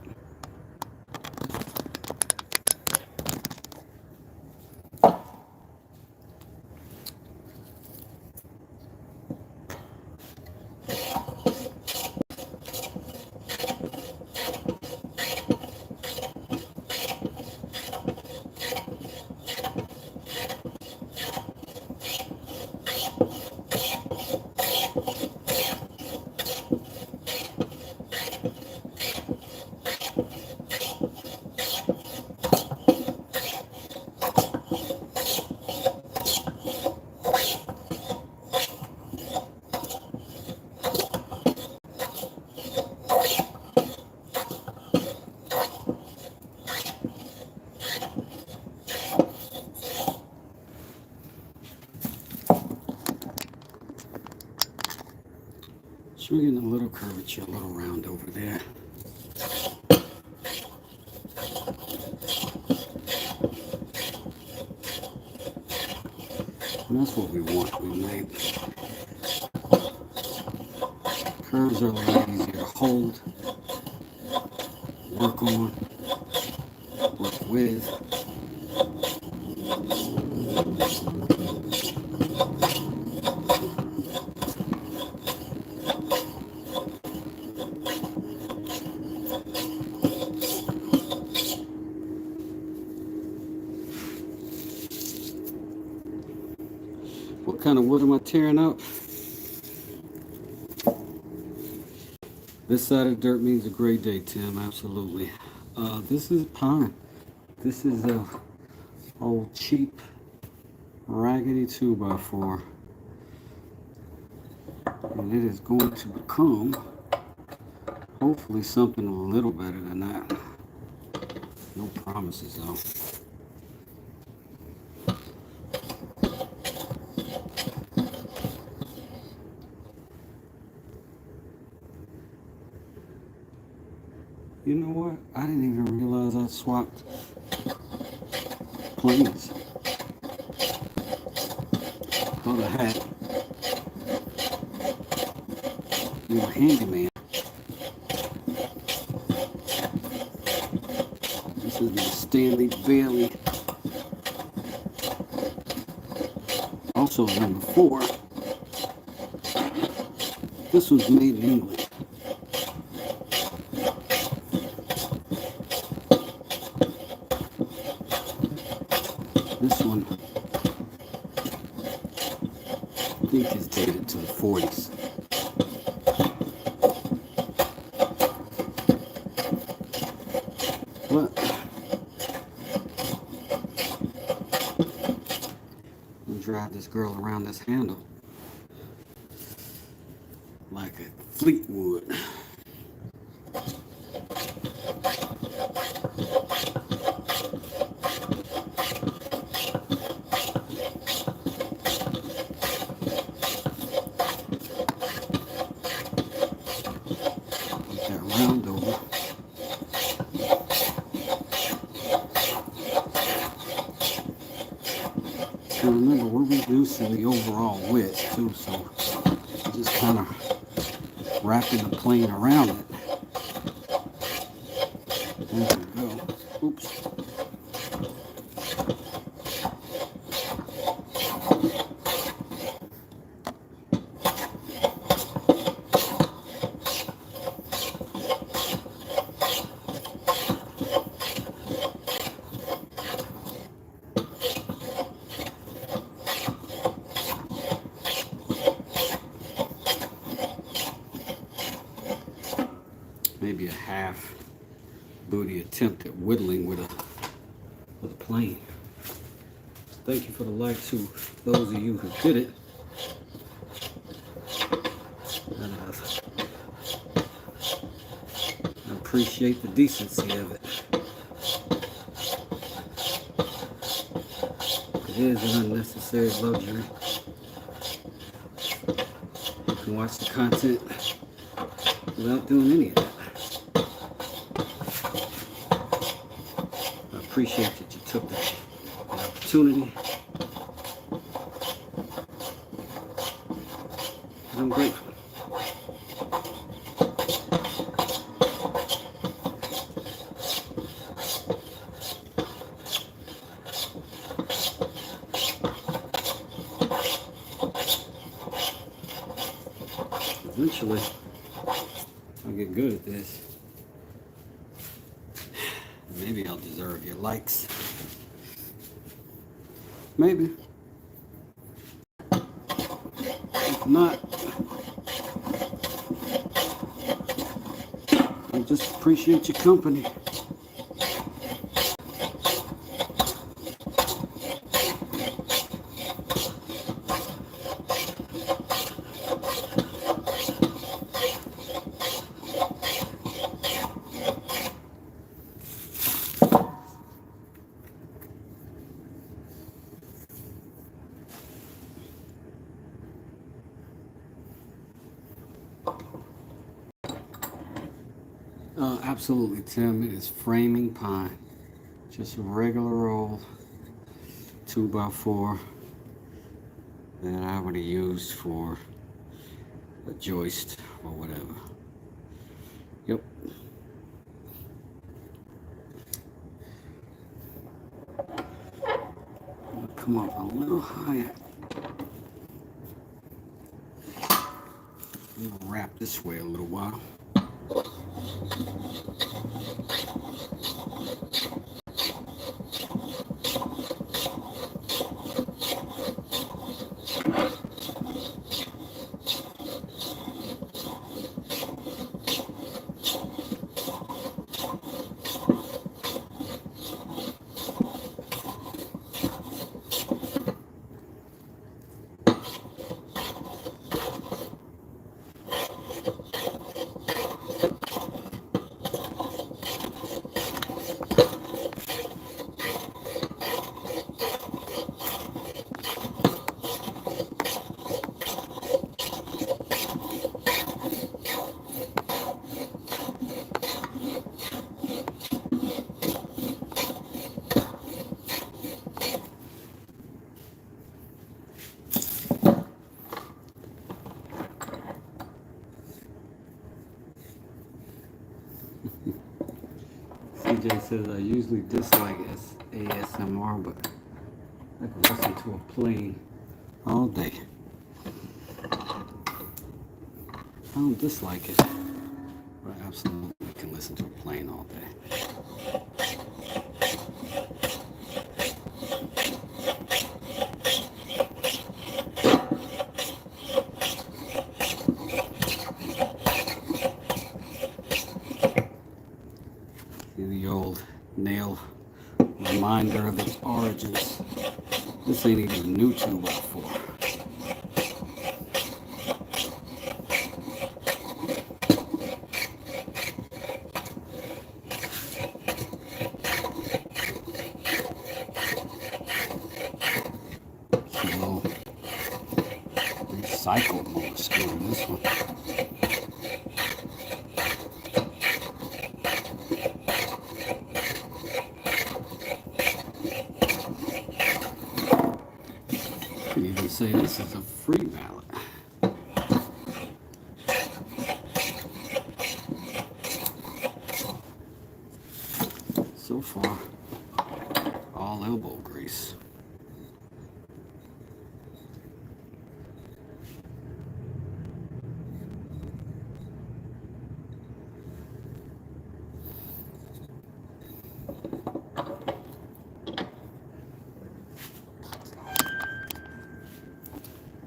[SPEAKER 1] So we're getting a little curvature, a little round over there. And that's what we want. We make curves are a lot easier to hold, work on, work with. What kind of wood am I tearing up? This side of dirt means a great day, Tim. Absolutely. This is pine. This is a old cheap raggedy 2x4, and it is going to become hopefully something a little better than that. No promises though. You know what? I didn't even realize I swapped planes. Thought I had your handyman. This is the Stanley Bailey. Also number 4. This was made in England. This one, I think, is dated to the 40s. But I'm gonna drive this girl around this handle like a Fleetwood. Round over. And remember, we're reducing the overall width too, so just kind of wrapping the plane around it. There we go. Oops. maybe a half booty attempt at whittling with a plane. Thank you for the likes, those of you who did it. And I appreciate the decency of it. It is an unnecessary luxury. You can watch the content without doing any of that. I appreciate that you took the opportunity. And I'm grateful. Eventually, I'll get good at this. Maybe I'll deserve your likes. Maybe. If not, I just appreciate your company. Absolutely, Tim. It is framing pine. Just a regular old 2x4 that I would have used for a joist or whatever. Yep. I'll come up a little higher. I'm gonna wrap this way a little while. CJ says I usually dislike ASMR, but I can listen to a plane all day. I don't dislike it, but I absolutely can listen to a plane all day. The old nail reminder of its origins. This ain't even a new 2x4. It's a little recycled mollusk in this one. You can even say this is a free mallet. So far, all elbow grease.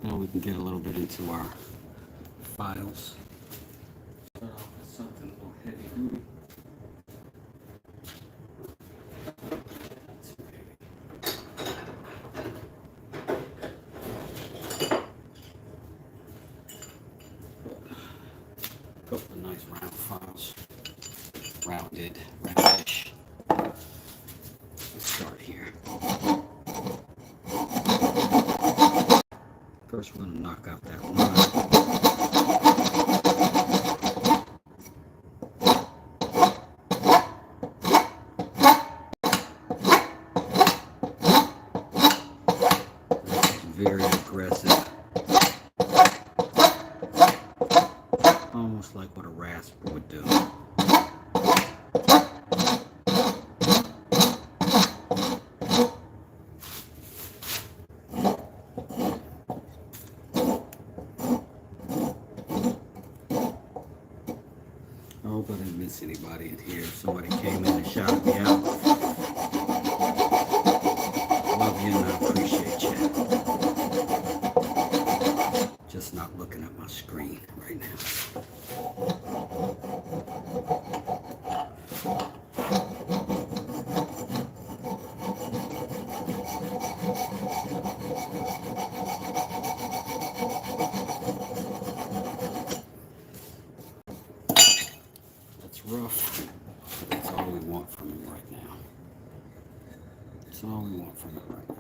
[SPEAKER 1] Now we can get a little bit into our files. Start off with something a little heavy. Couple of nice round files, roundish. Let's start here. First, we're going to knock out that line. Very aggressive, almost like what a rasper would do. I hope I didn't miss anybody in here. If somebody came in and shouted me out, love you and I appreciate you. Just not looking at my screen right now. That's rough. That's all we want from him right now. That's all we want from it right now.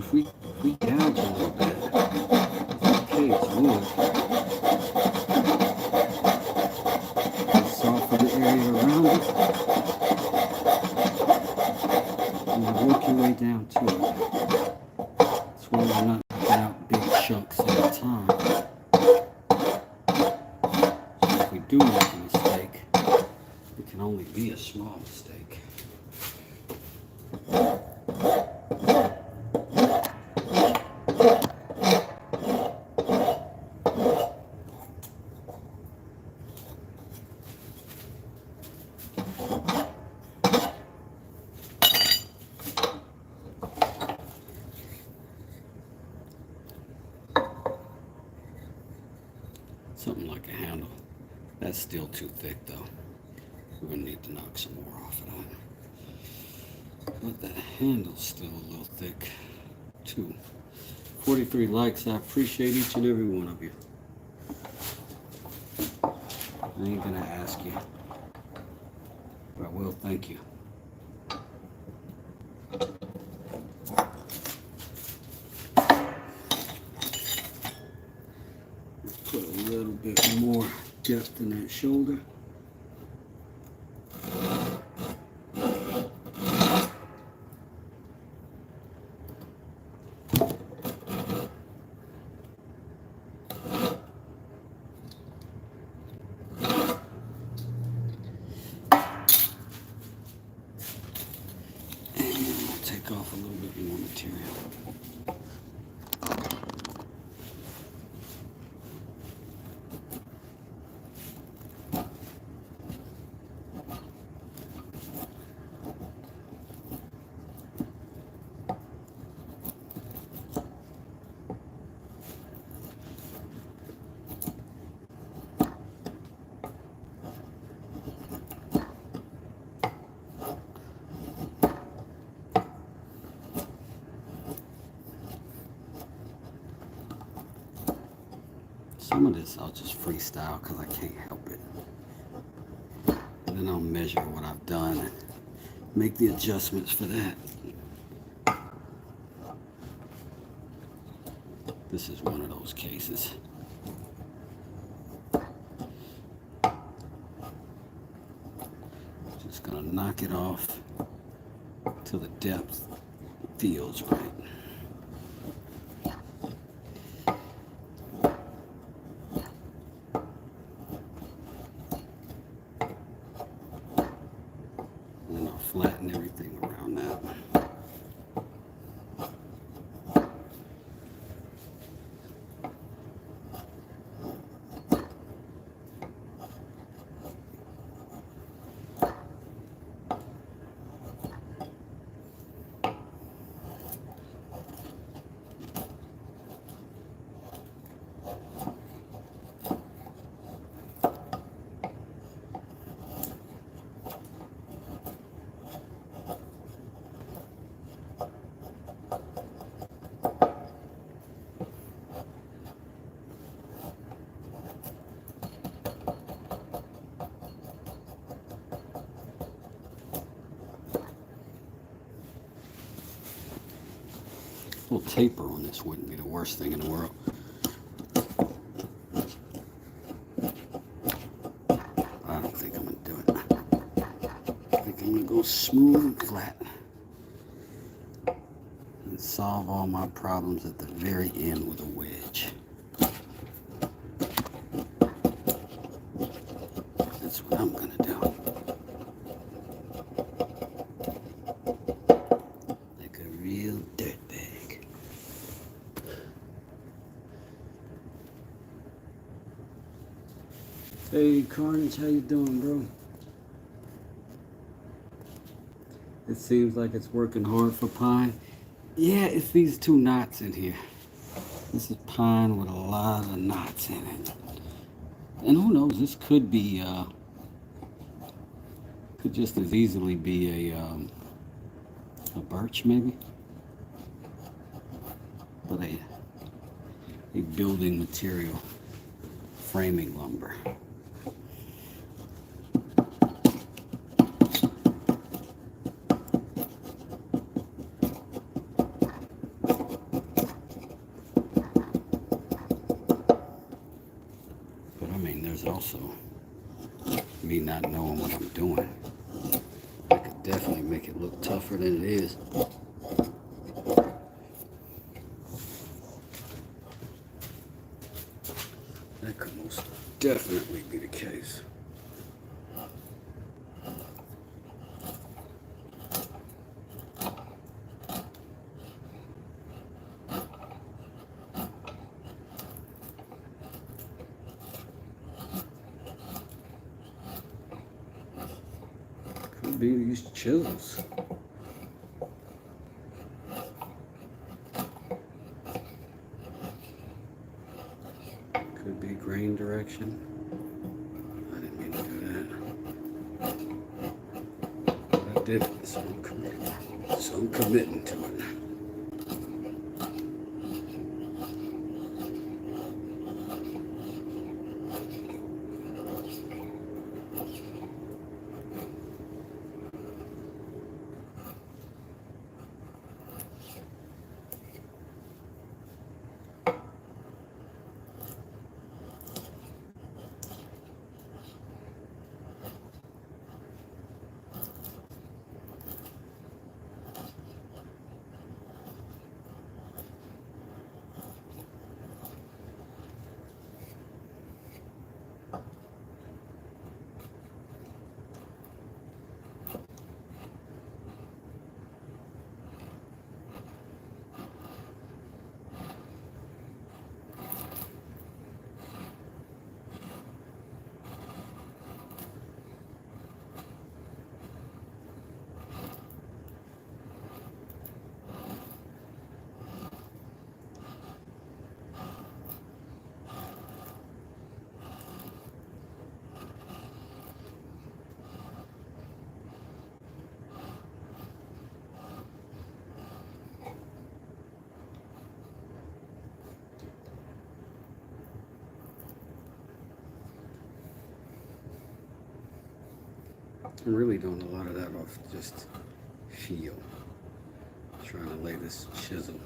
[SPEAKER 1] If we gouge a little bit, okay, it's wood. Soften the area around it. And you work your way down to it. That's why we're not knocking out big chunks at a time. So if we do make a mistake, it can only be a small mistake. Something like a handle. That's still too thick though. We're going to need to knock some more off of that. But that handle's still a little thick too. 43 likes. I appreciate each and every one of you. I ain't going to ask you, but I will thank you. Put a little bit more depth in that shoulder. And we'll take off a little bit more material. Some of this I'll just freestyle because I can't help it. And then I'll measure what I've done and make the adjustments for that. This is one of those cases. Just gonna knock it off till the depth feels right. flatten everything around that. A little taper on this wouldn't be the worst thing in the world. I don't think I'm going to do it. I think I'm going to go smooth and flat and solve all my problems at the very end with a wedge. That's what I'm going to do. Like a real dirtbag. Hey Carnage, how you doing, bro? It seems like it's working hard for pine. Yeah, it's these two knots in here. This is pine with a lot of knots in it. And who knows, this could be, could just as easily be a birch maybe. But a building material, framing lumber. But I mean, there's also me not knowing what I'm doing. I could definitely make it look tougher than it is. That could most definitely be the case. Could be these chisels. Could be grain direction. I didn't mean to do that. But I did it, so I'm committing to it. I'm really doing a lot of that off just feel. Trying to lay this chisel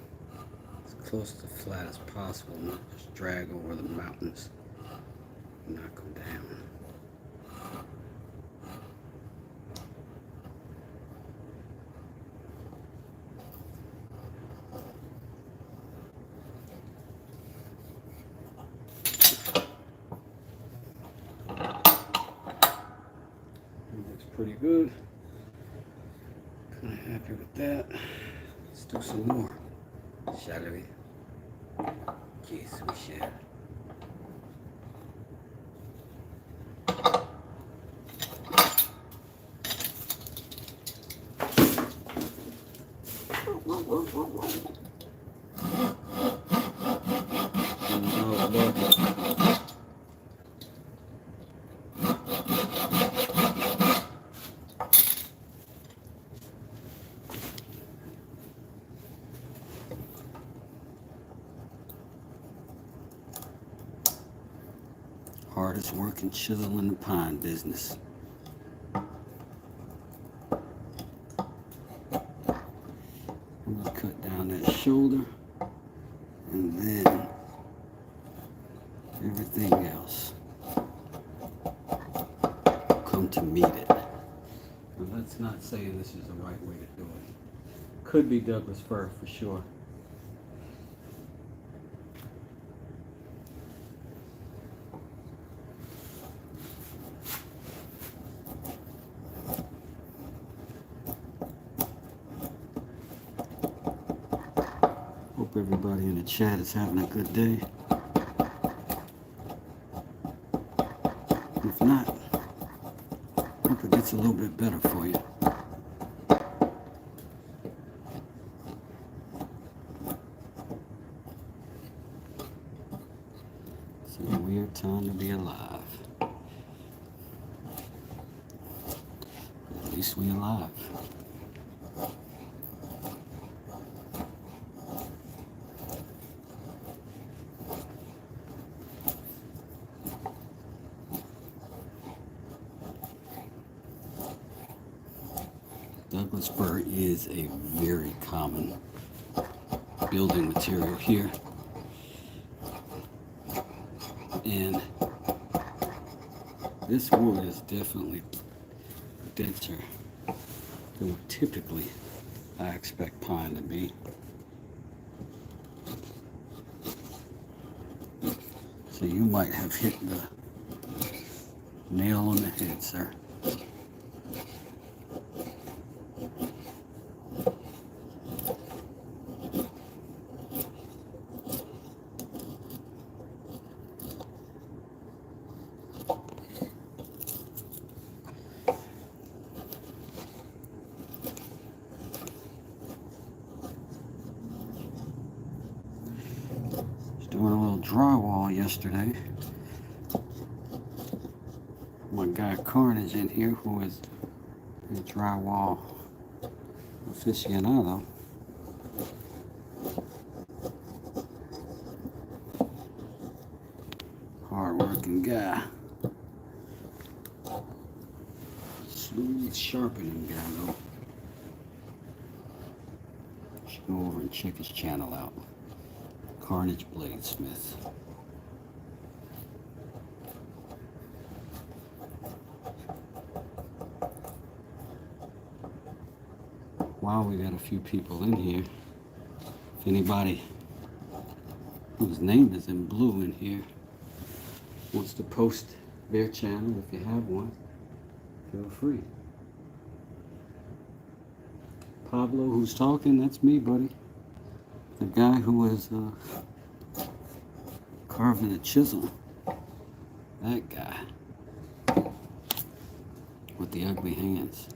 [SPEAKER 1] as close to flat as possible, not just drag over the mountains and not go down. Looks pretty good. Happy with that. Let's do some more. Shall we? Yes, we shall. Hardest working chisel in the pine business. I'm gonna cut down that shoulder and then everything else will come to meet it. Now that's not saying this is the right way to do it. Could be Douglas fir for sure. Hope everybody in the chat is having a good day. If not, hope it gets a little bit better for you. It's a weird time to be alive. At least we alive. Douglas fir is a very common building material here, and this wood is definitely denser than what typically I expect pine to be. So you might have hit the nail on the head, sir. Doing a little drywall yesterday. My guy Carnage in here, who is a drywall aficionado, hard-working guy, smooth sharpening guy though. Should go over and check his channel out. Carnage Bladesmith. While we got a few people in here, if anybody whose name is in blue in here wants to post their channel, if you have one, feel free. Pablo, who's talking, that's me, buddy. The guy who was carving a chisel. That guy. With the ugly hands.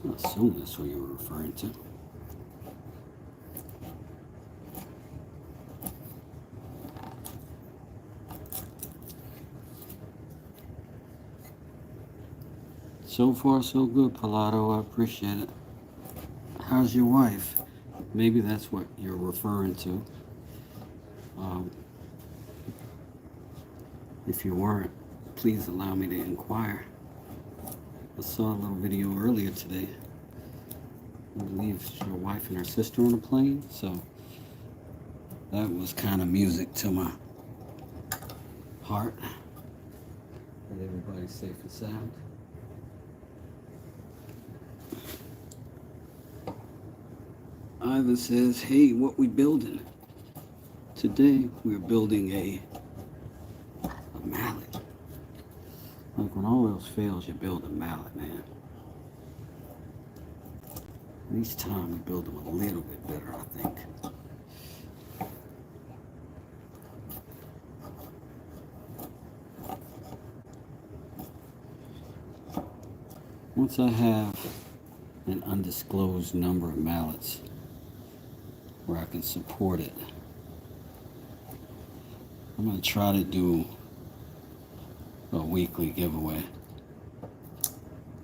[SPEAKER 1] I assume that's who you were referring to. So far, so good, Pilato. I appreciate it. How's your wife? Maybe that's what you're referring to. If you weren't, please allow me to inquire. I saw a little video earlier today. I believe it's your wife and her sister on a plane, so that was kind of music to my heart. That everybody's safe and sound. Ivan says, hey, what we building? Today we're building a mallet. Like when all else fails, you build a mallet, man. And each time we build them a little bit better, I think. Once I have an undisclosed number of mallets where I can support it, I'm going to try to do a weekly giveaway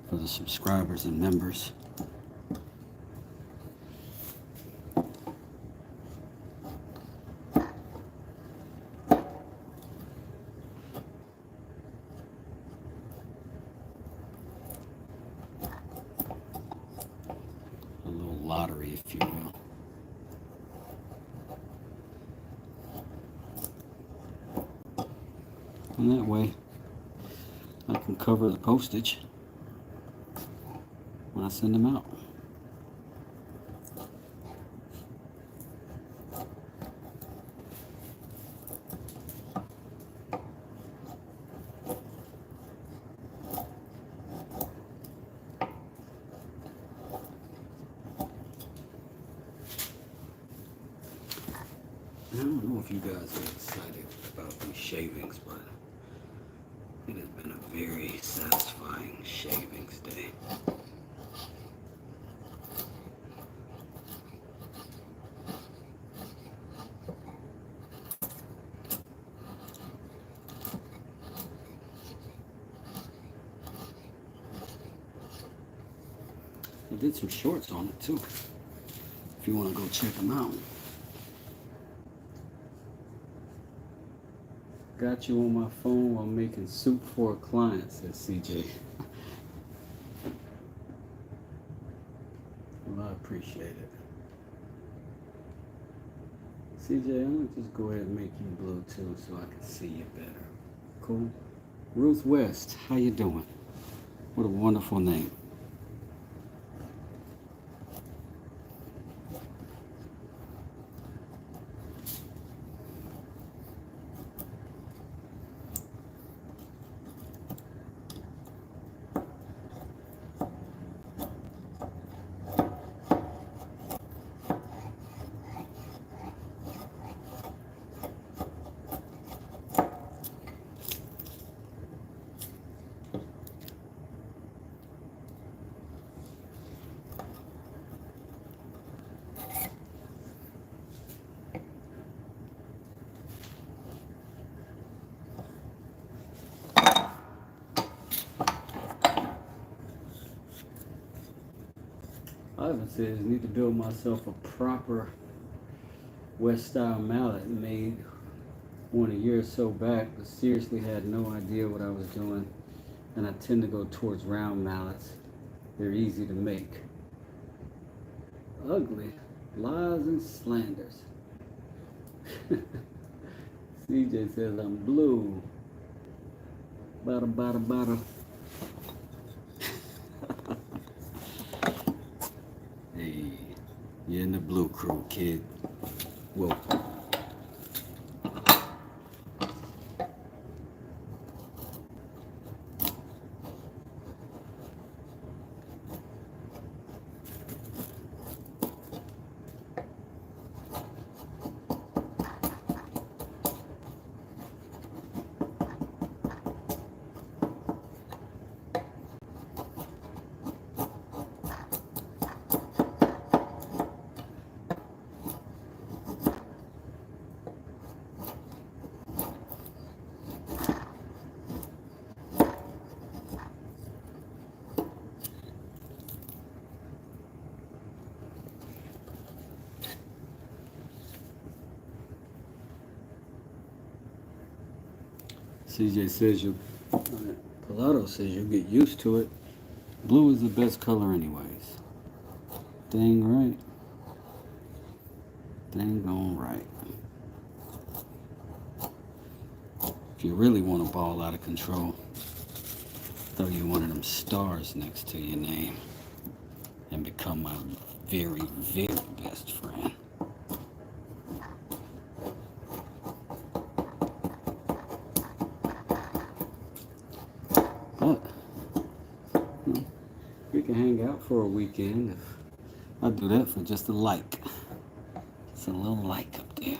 [SPEAKER 1] for the subscribers and members. A little lottery, if you will. And that way I can cover the postage when I send them out. I don't know if you guys are excited about these shavings, but it has been a very satisfying shavings day. I did some shorts on it too, if you want to go check them out. Got you on my phone while making soup for a client, says CJ. Well, I appreciate it. CJ, I'm gonna just go ahead and make you blue too so I can see you better. Cool? Ruth West, how you doing? What a wonderful name. Ivan says, need to build myself a proper West style mallet. Made one a year or so back, but seriously had no idea what I was doing. And I tend to go towards round mallets. They're easy to make. Ugly lies and slanders. CJ says I'm blue. Bada bada bada. Hey, you're in the blue crew, kid. Whoa. CJ says Pilato says you'll get used to it. Blue is the best color anyways. Dang right. Dang on right. If you really want to ball out of control, throw you one of them stars next to your name and become my very, very best friend. But we can hang out for a weekend. I'll do that for just a like. Just a little like up there.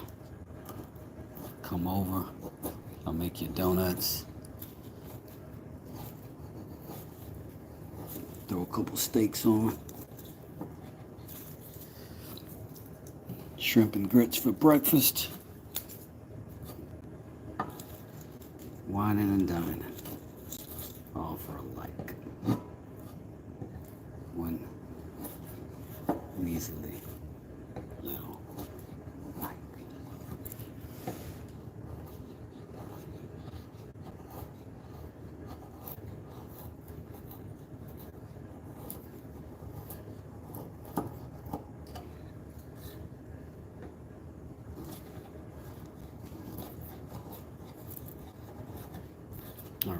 [SPEAKER 1] Come over. I'll make you donuts. Throw a couple steaks on. Shrimp and grits for breakfast. Wining and dining. All for a like. One measly little like. All right.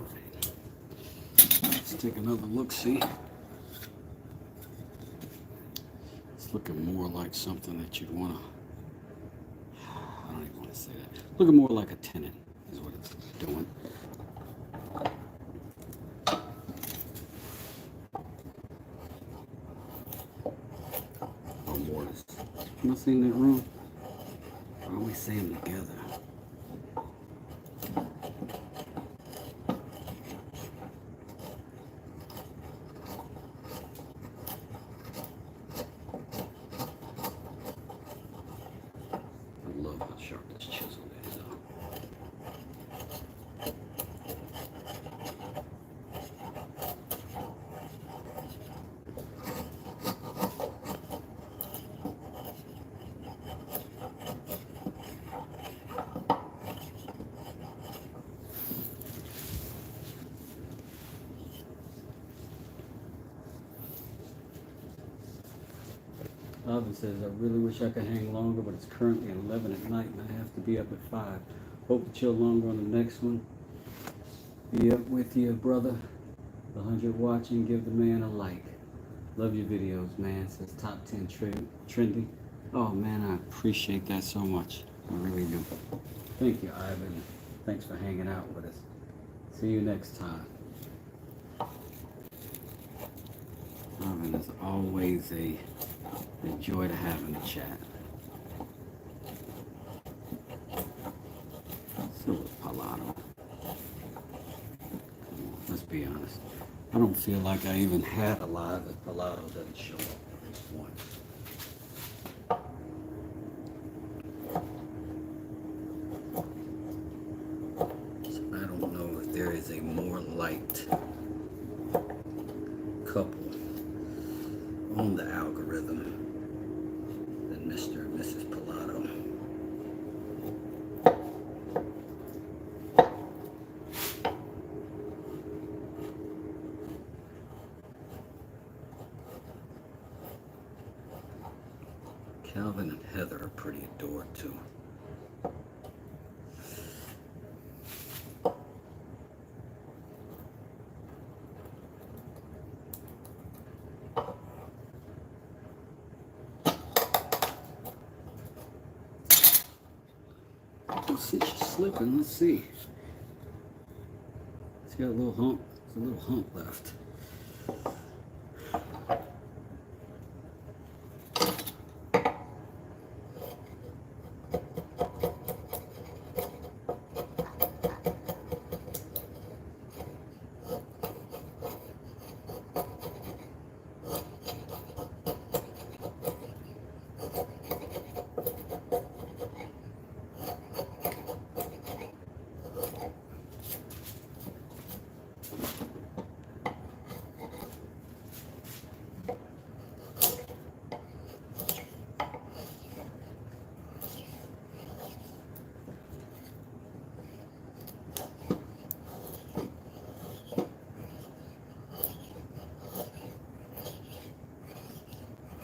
[SPEAKER 1] Let's take another look-see. It's looking more like something that you'd want to, I don't even want to say that. Looking more like a tenant is what it's doing. Oh, mortise. Am I saying that wrong? I always say them together. I love how sharp this chisel is, though. Alvin says, I really wish I could hang longer, but it's currently 11 at night and I have to be up at 5. Hope to chill longer on the next one. Be up with you, brother. The 100 watching, give the man a like. Love your videos, man. Says top 10 trendy. Oh, man, I appreciate that so much. I really do. Thank you, Ivan. Thanks for hanging out with us. See you next time. Ivan is always a joy to have in the chat. So is Palado. Let's be honest. I don't feel like I even had a live if Palado doesn't show up at this point. So I don't know if there is a more liked couple on the algorithm than Mr. and Mrs. Palado. Calvin and Heather are pretty adored too. Let's see, she's slipping. Let's see. She's got a little hump. There's a little hump left.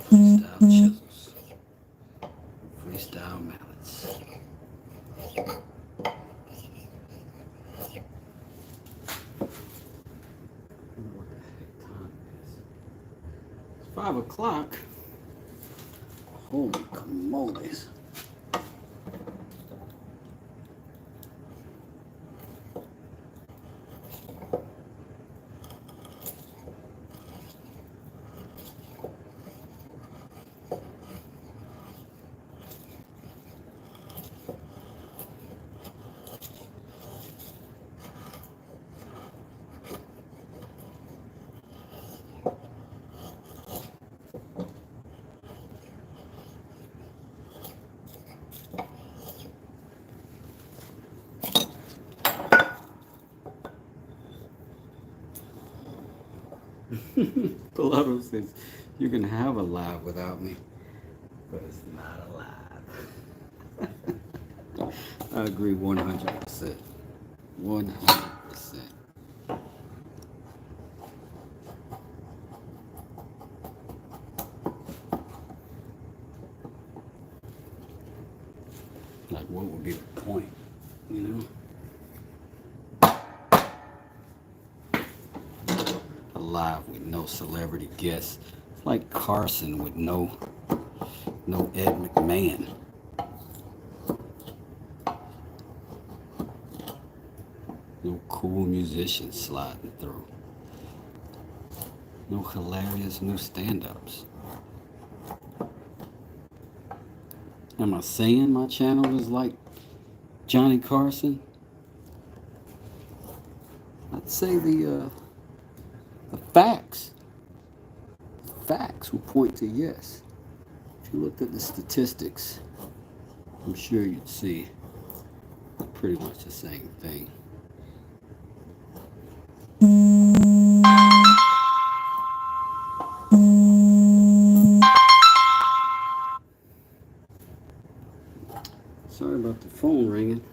[SPEAKER 1] Freestyle chisels. Freestyle mallets. I wonder what the heck time it is. It's 5 o'clock. Holy camoles. Pilato says, you can have a live without me, but it's not alive. I agree 100%. 100%. Like, what would be the point, you know? Alive with no celebrity guests. It's like Carson with no Ed McMahon. No cool musicians sliding through. No hilarious new stand-ups. Am I saying my channel is like Johnny Carson? I'd say the facts will point to yes. If you looked at the statistics, I'm sure you'd see pretty much the same thing. Sorry about the phone ringing.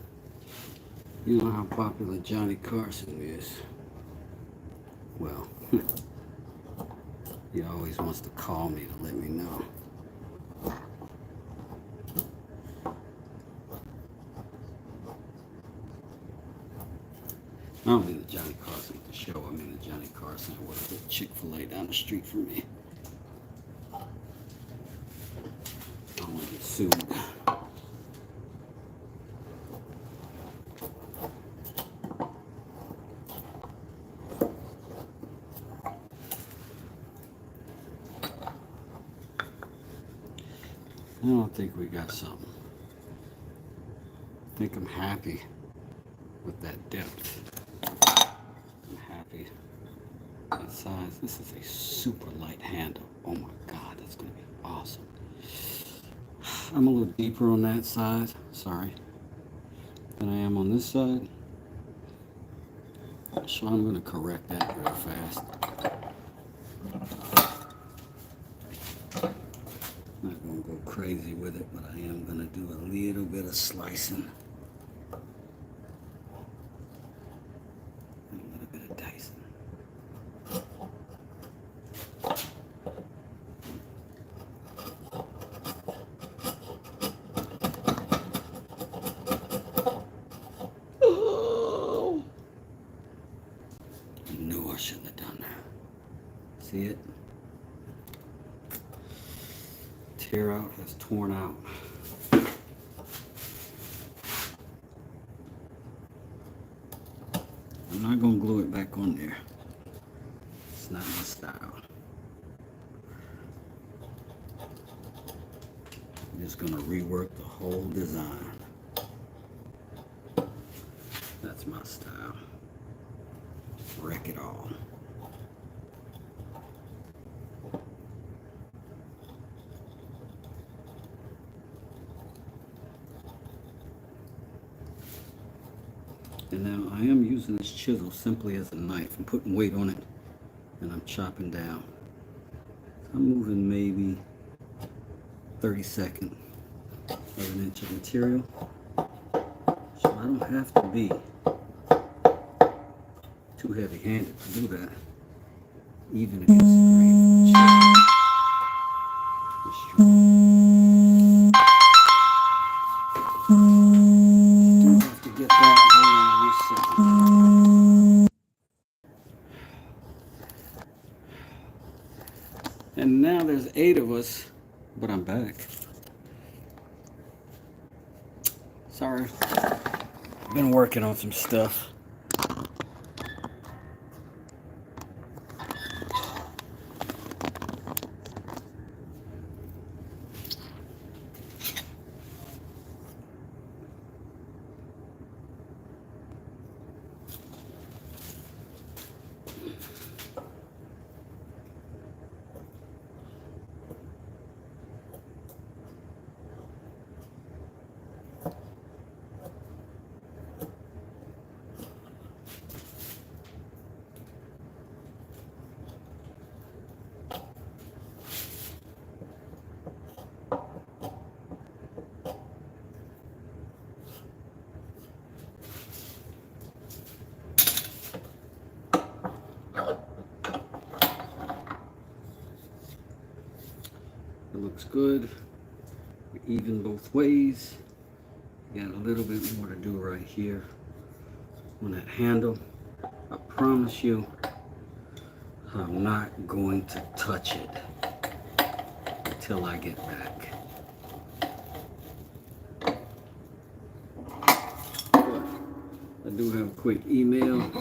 [SPEAKER 1] You know how popular Johnny Carson is. Well, he always wants to call me to let me know. I don't mean the Johnny Carson the show. I mean the Johnny Carson at work at Chick-fil-A down the street from me. I don't want to get sued. I don't think we got something. I think I'm happy with that depth. I'm happy. That size. This is a super light handle. Oh my God, that's going to be awesome. I'm a little deeper on that side, sorry, than I am on this side. So I'm going to correct that real fast. Not going to go crazy with it, but I am going to do a little bit of slicing. A little bit of dicing. Oh! I knew I shouldn't have done that. See it? Tear out has torn out. I'm not going to glue it back on there. It's not my style. I'm just going to rework the whole design. That's my style. Wreck it all. And now I am using this chisel simply as a knife. I'm putting weight on it and I'm chopping down. I'm moving maybe 32nd of an inch of material. So I don't have to be too heavy-handed to do that, even against the grain of chisel. Do have to get that. Hold on 1 second. And now there's 8 of us, but I'm back. Sorry. Been working on some stuff. looks good. Even both ways. Got a little bit more to do right here on that handle. I promise you, I'm not going to touch it until I get back. But I do have a quick email to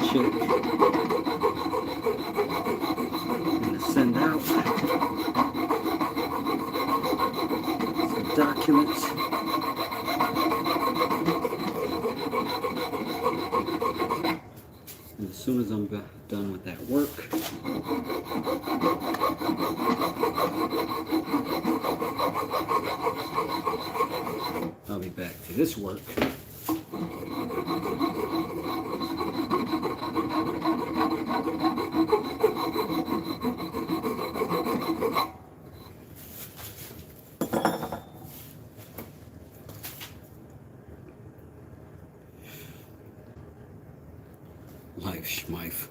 [SPEAKER 1] check and to send out some documents. And as soon as I'm done with that work, I'll be back to this work. Life, schmife.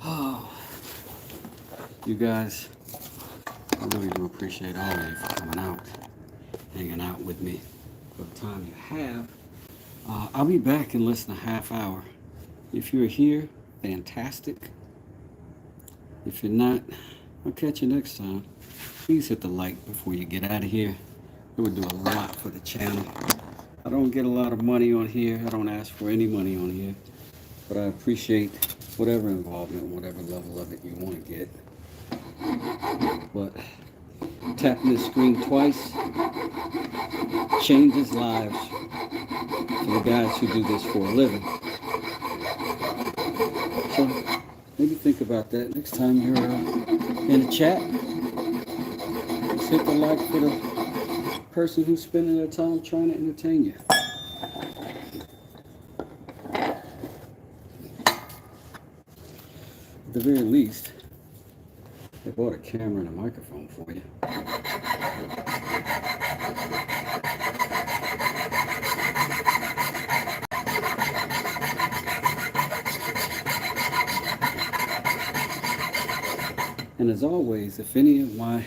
[SPEAKER 1] Oh, you guys, I really do appreciate all of you for coming out, hanging out with me for the time you have. I'll be back in less than a half hour. If you're here, fantastic. If you're not, I'll catch you next time. Please hit the like before you get out of here. It would do a lot for the channel. I don't get a lot of money on here. I don't ask for any money on here. But I appreciate whatever involvement, whatever level of it you want to get. But tapping this screen twice changes lives for the guys who do this for a living. So maybe think about that next time you're in a chat. Just hit the like for the person who's spending their time trying to entertain you. At the very least, they bought a camera and a microphone for you. And as always, if any of my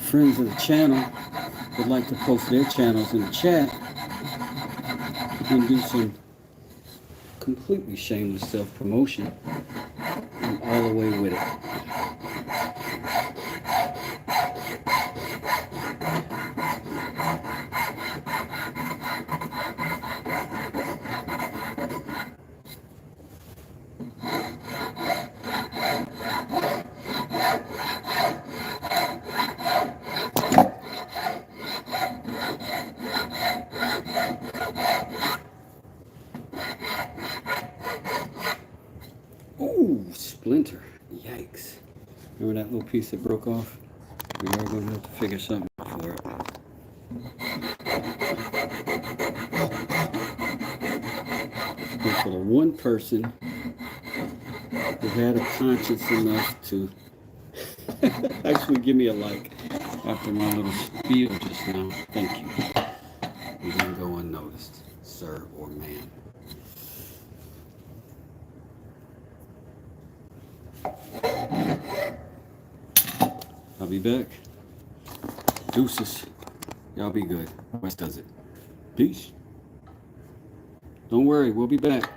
[SPEAKER 1] friends of the channel would like to post their channels in the chat, you can do some completely shameless self-promotion. I'm all the way with it. Oh, splinter. Yikes. Remember that little piece that broke off? We are going to have to figure something out for it. And for the one person who had a conscience enough to actually give me a like after my little spiel just now, thank you. You didn't go unnoticed, sir or man. I'll be back. Deuces. Y'all be good. West does it. Peace. Don't worry, we'll be back.